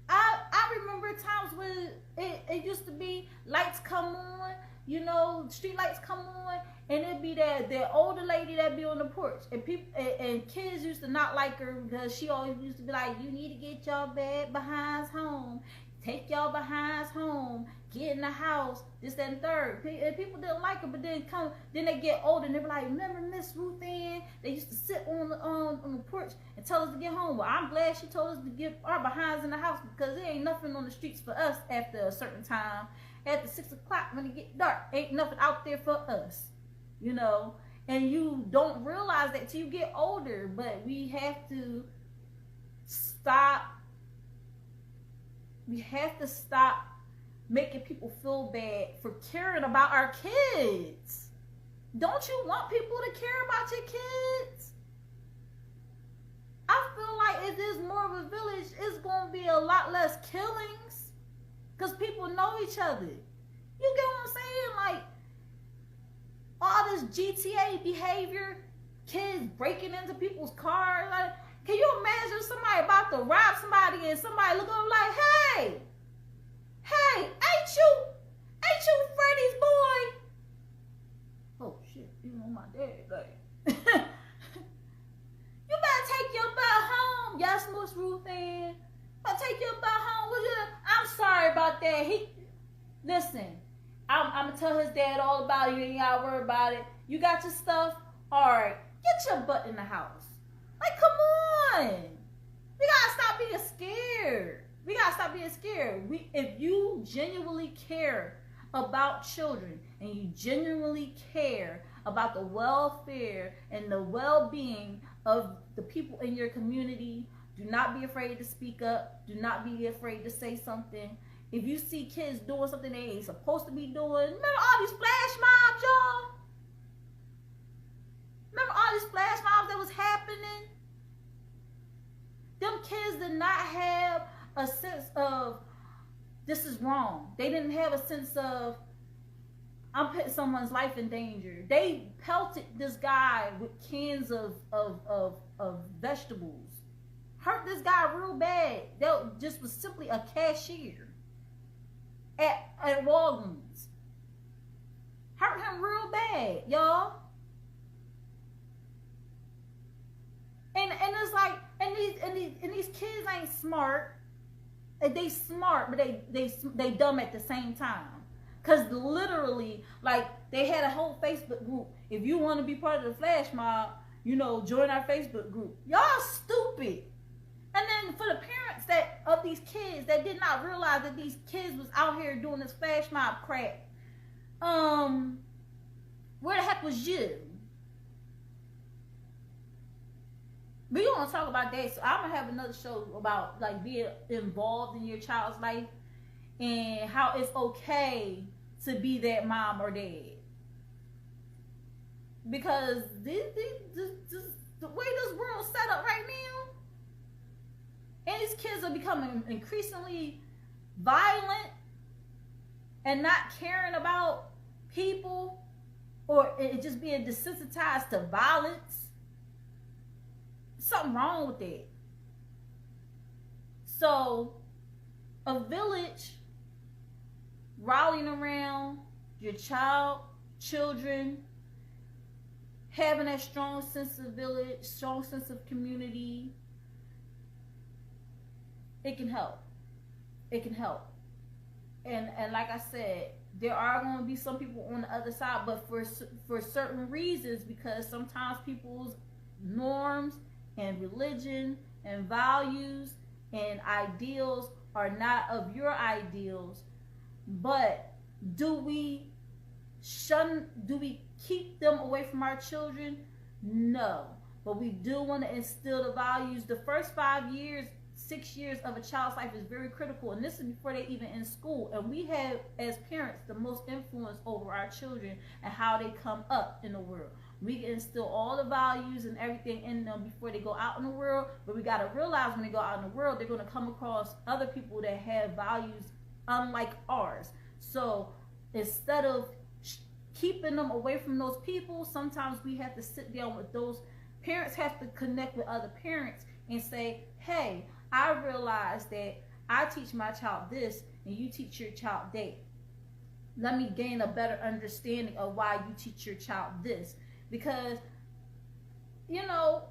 I remember times when it used to be lights come on, you know, street lights come on, and it'd be that older lady that be on the porch, and people and kids used to not like her because she always used to be like, you need to get y'all bad behinds home, take y'all behinds home, get in the house, this, that, and third. And people didn't like her, but then they get older and they be like, remember Miss Ruth Ann? They used to sit on the porch and tell us to get home. Well, I'm glad she told us to get our behinds in the house because there ain't nothing on the streets for us after a certain time. After 6 o'clock when it get dark, ain't nothing out there for us, you know. And you don't realize that till you get older. But we have to stop. We have to stop making people feel bad for caring about our kids. Don't you want people to care about your kids? I feel like if there's more of a village, it's going to be a lot less killings because people know each other. You get what I'm saying? Like, all this GTA behavior, kids breaking into people's cars. Like, can you imagine somebody about to rob somebody and somebody look over like, hey, ain't you Freddy's boy? Oh shit, you know my dad, like, you better take your butt home. Yes, Miss Ruth Ann. Better take your butt home. I'm sorry about that. Listen, I'm gonna tell his dad all about it. You ain't gotta worry about it. You got your stuff? Alright, get your butt in the house. Like, come on. We gotta stop being scared. If you genuinely care about children and you genuinely care about the welfare and the well-being of the people in your community, do not be afraid to speak up. Do not be afraid to say something. If you see kids doing something they ain't supposed to be doing, remember all these flash mobs, y'all? Remember all these flash mobs that was happening? Them kids did not have a sense of, this is wrong. They didn't have a sense of, I'm putting someone's life in danger. They pelted this guy with cans of vegetables. Hurt this guy real bad. That just was simply a cashier at Walgreens. Hurt him real bad, y'all. And it's like, and these kids ain't smart. They smart, but they dumb at the same time. Cause literally, like, they had a whole Facebook group. If you want to be part of the flash mob, you know, join our Facebook group. Y'all stupid. And then for the parents of these kids that did not realize that these kids was out here doing this flash mob crap, where the heck was you? We don't talk about that, so I'm gonna have another show about like being involved in your child's life and how it's okay to be that mom or dad. Because the way this world's set up right now, and these kids are becoming increasingly violent and not caring about people, or it just being desensitized to violence. Something wrong with it. So, a village rallying around your children, having that strong sense of village, strong sense of community, it can help. It can help. And like I said, there are going to be some people on the other side, but for certain reasons, because sometimes people's norms and religion and values and ideals are not of your ideals. But do we keep them away from our children? No. But we do want to instill the values. The first 5 years, 6 years of a child's life is very critical, and this is before they even in school. And we have, as parents, the most influence over our children and how they come up in the world. We can instill all the values and everything in them before they go out in the world, but we got to realize when they go out in the world, they're going to come across other people that have values unlike ours. So instead of keeping them away from those people, sometimes we have to sit down with those parents, have to connect with other parents and say, hey, I realize that I teach my child this and you teach your child that. Let me gain a better understanding of why you teach your child this. Because, you know,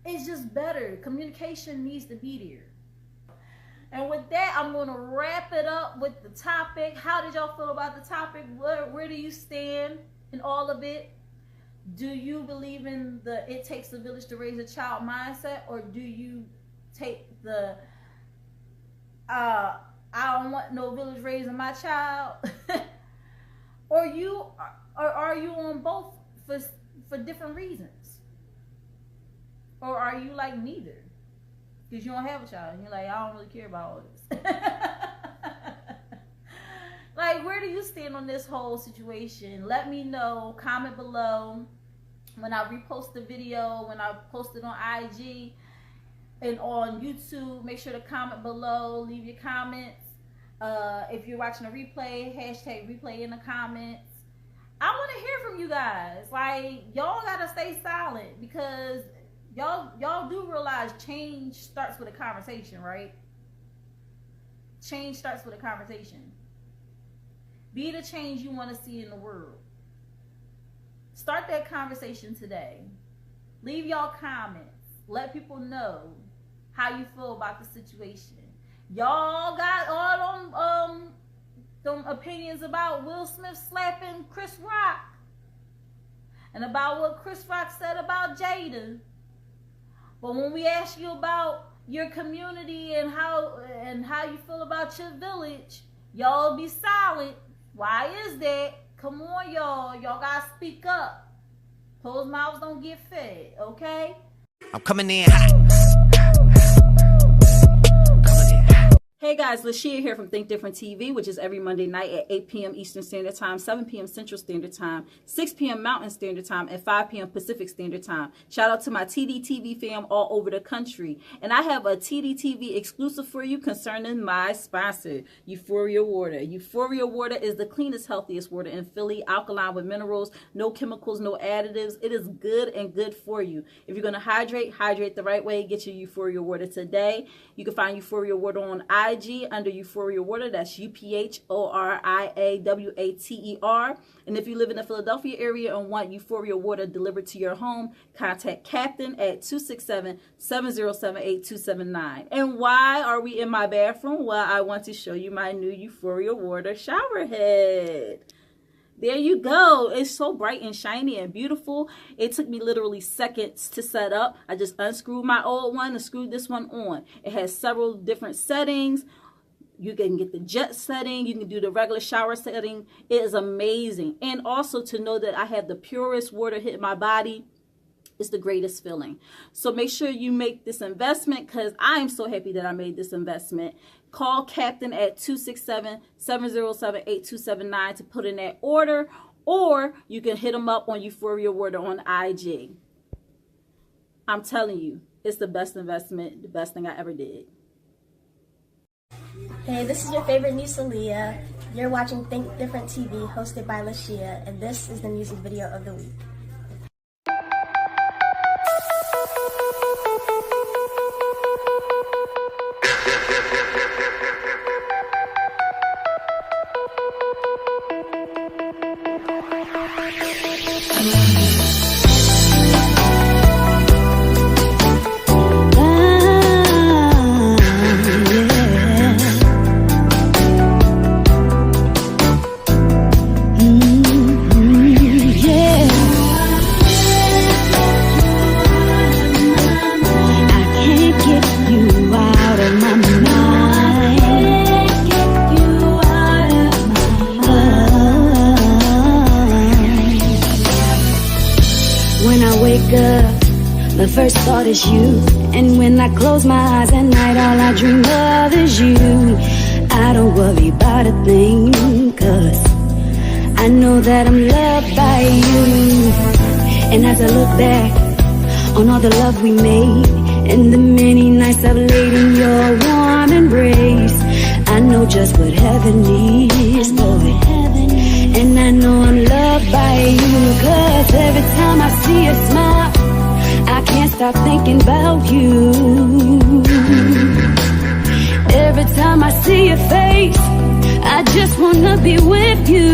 it's just better. Communication needs to be there. And with that, I'm going to wrap it up with the topic. How did y'all feel about the topic? Where do you stand in all of it? Do you believe in the it takes a village to raise a child mindset? Or do you take the I don't want no village raising my child? Or are you on both for different reasons? Or are you like neither? Because you don't have a child and you're like, I don't really care about all this. Like, where do you stand on this whole situation? Let me know. Comment below. When I repost the video, when I post it on IG and on YouTube, make sure to comment below. Leave your comments. If you're watching a replay, hashtag replay in the comments. I want to hear from you guys. Like, y'all gotta stay silent, because y'all do realize change starts with a conversation, right? Change starts with a conversation. Be the change you want to see in the world. Start that conversation today. Leave y'all comments. Let people know how you feel about the situation. Y'all got all them opinions about Will Smith slapping Chris Rock, and about what Chris Rock said about Jada. But when we ask you about your community and how you feel about your village, y'all be silent. Why is that? Come on, y'all. Y'all gotta speak up. Closed mouths don't get fed, okay? I'm coming in hot. Hey guys, LaShia here from Tdtv, which is every Monday night at 8 p.m. Eastern Standard Time, 7 p.m. Central Standard Time, 6 p.m. Mountain Standard Time, and 5 p.m. Pacific Standard Time. Shout out to my Tdtv fam all over the country. And I have a Tdtv exclusive for you concerning my sponsor, Euphoria Water. Euphoria Water is the cleanest, healthiest water in Philly, alkaline with minerals, no chemicals, no additives. It is good and good for you. If you're going to hydrate the right way. Get your Euphoria Water today. You can find Euphoria Water on IG under Euphoria Water. That's UPHORIAWATER. And if you live in the Philadelphia area and want Euphoria Water delivered to your home, contact Captain at 267-707-8279. And why are we in my bathroom? Well, I want to show you my new Euphoria Water shower head. There you go. It's so bright and shiny and beautiful. It took me literally seconds to set up. I just unscrewed my old one and screwed this one on. It has several different settings. You can get the jet setting. You can do the regular shower setting. It is amazing. And also to know that I have the purest water hit my body. It's the greatest feeling. So make sure you make this investment, because I am so happy that I made this investment. Call Captain at 267-707-8279 to put in that order, or you can hit them up on Euphoria Water on IG. I'm telling you, it's the best investment, the best thing I ever did. Hey, this is your favorite niece, Aaliyah. You're watching Think Different TV, hosted by LaShia, and this is the music video of the week. first thought is you. And when I close my eyes at night, all I dream of is you. I don't worry about a thing, 'cause I know that I'm loved by you. And as I look back on all the love we made, and the many nights I've laid in your warm embrace, I know just what heaven is, boy. And I know I'm loved by you, 'cause every time I see you smile, I can't stop thinking about you. Every time I see your face, I just wanna be with you.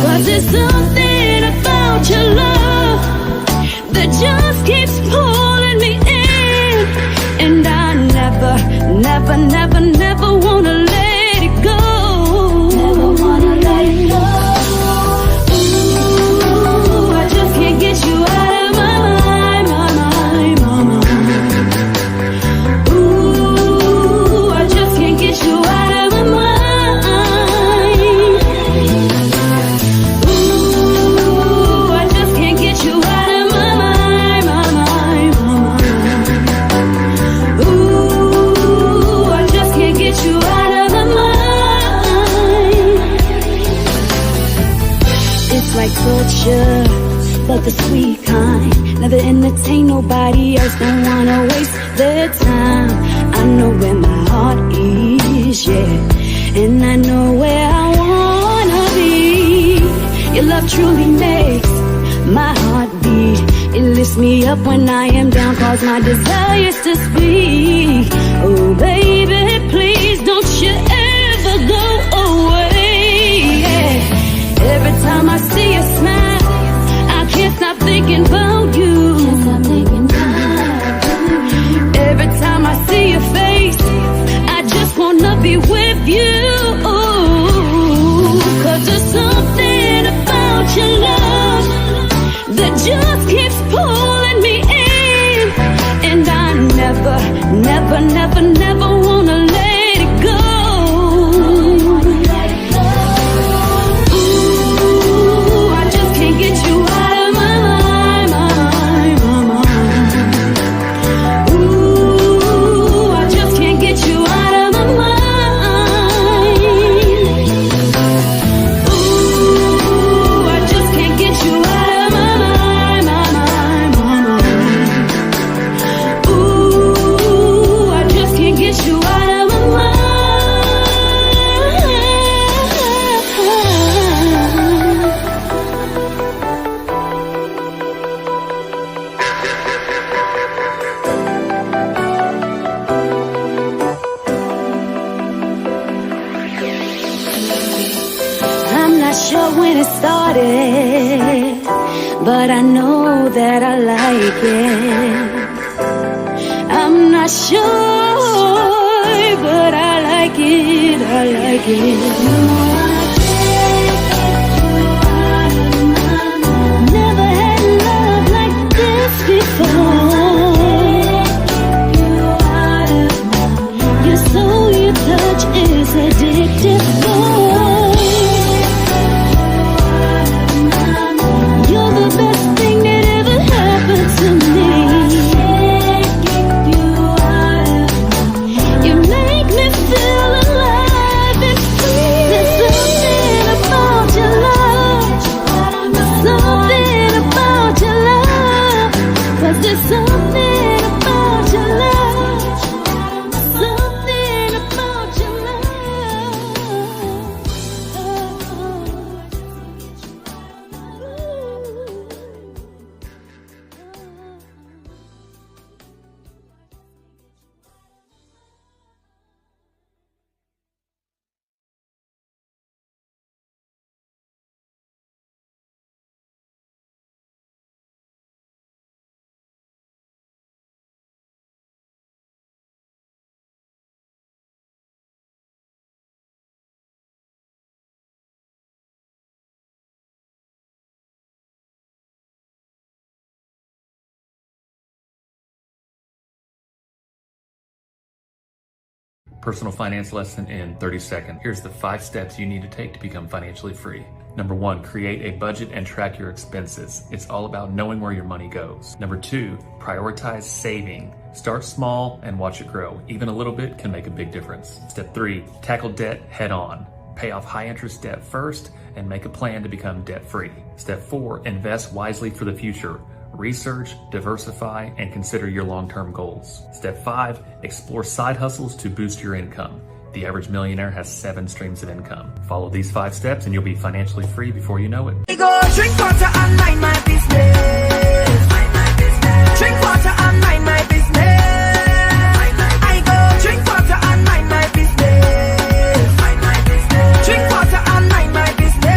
'Cause there's something about your love that just keeps pulling me in. And I never, never, never, never wanna let it go. Never wanna let it go. Ooh, I just can't get you out of my mind, my mind, my mind. Ooh, I just can't get you out of my mind. Ooh, I just can't get you out of my mind, my mind, my mind. Ooh, I just can't get you out of my mind. It's like torture, but the sweet kind. Never entertain nobody else, don't wanna waste their time. I know where my heart is, yeah, and I know where I wanna be. Your love truly makes my heart beat. It lifts me up when I am down, cause my desires to speak. Oh baby, please don't you ever go away, yeah. Every time I see you smile, I can't stop thinking about you. Every time I see your face, I just wanna be with you. 'Cause there's something about your love that just keeps pulling me in. And I never, never, never, never wanna let it go. Ooh, I just can't get you out of my mind, my mind, my mind. Ooh, I just can't get you out of my mind. Ooh, I just can't get you out of my mind, my mind, my mind. Ooh, I just can't get you out of my mind. I'm not sure when it started, but I know that I like it. I'm not sure, but I like it, I like it. Never had love like this before. Your soul, your touch is addictive, boy. You're the best thing that ever happened to me. You make me feel alive and free. There's something about your love. Something about your love. 'Cause there's something about your love. Something about your Personal finance lesson in 30 seconds. Here's the 5 steps you need to take to become financially free. Number 1, create a budget and track your expenses. It's all about knowing where your money goes. Number 2, prioritize saving. Start small and watch it grow. Even a little bit can make a big difference. Step 3, tackle debt head on. Pay off high interest debt first and make a plan to become debt free. Step 4, invest wisely for the future. Research, diversify, and consider your long-term goals. Step 5, explore side hustles to boost your income. The average millionaire has 7 streams of income. Follow these 5 steps and you'll be financially free before you know it. I go drink water and mind my business. Drink water and mind my business. I go drink water and mind my business. Drink water and mind my business.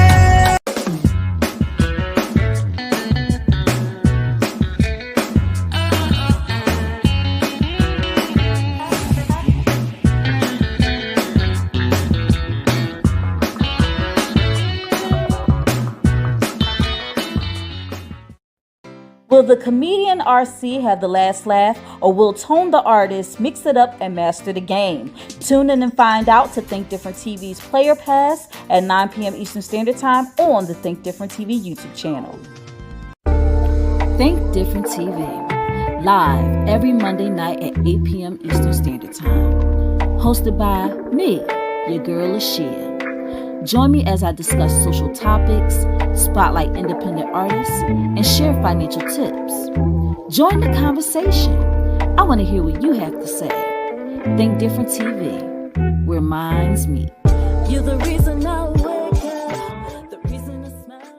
Will the comedian RC have the last laugh, or will Tone the artist mix it up and master the game? Tune in and find out to Think Different TV's Player Pass at 9 p.m. Eastern Standard Time on the Think Different TV YouTube channel. Think Different TV, live every Monday night at 8 p.m. Eastern Standard Time. Hosted by me, your girl LaShia. Join me as I discuss social topics, spotlight independent artists, and share financial tips. Join the conversation. I want to hear what you have to say. Think Different TV, where minds meet. You're the reason I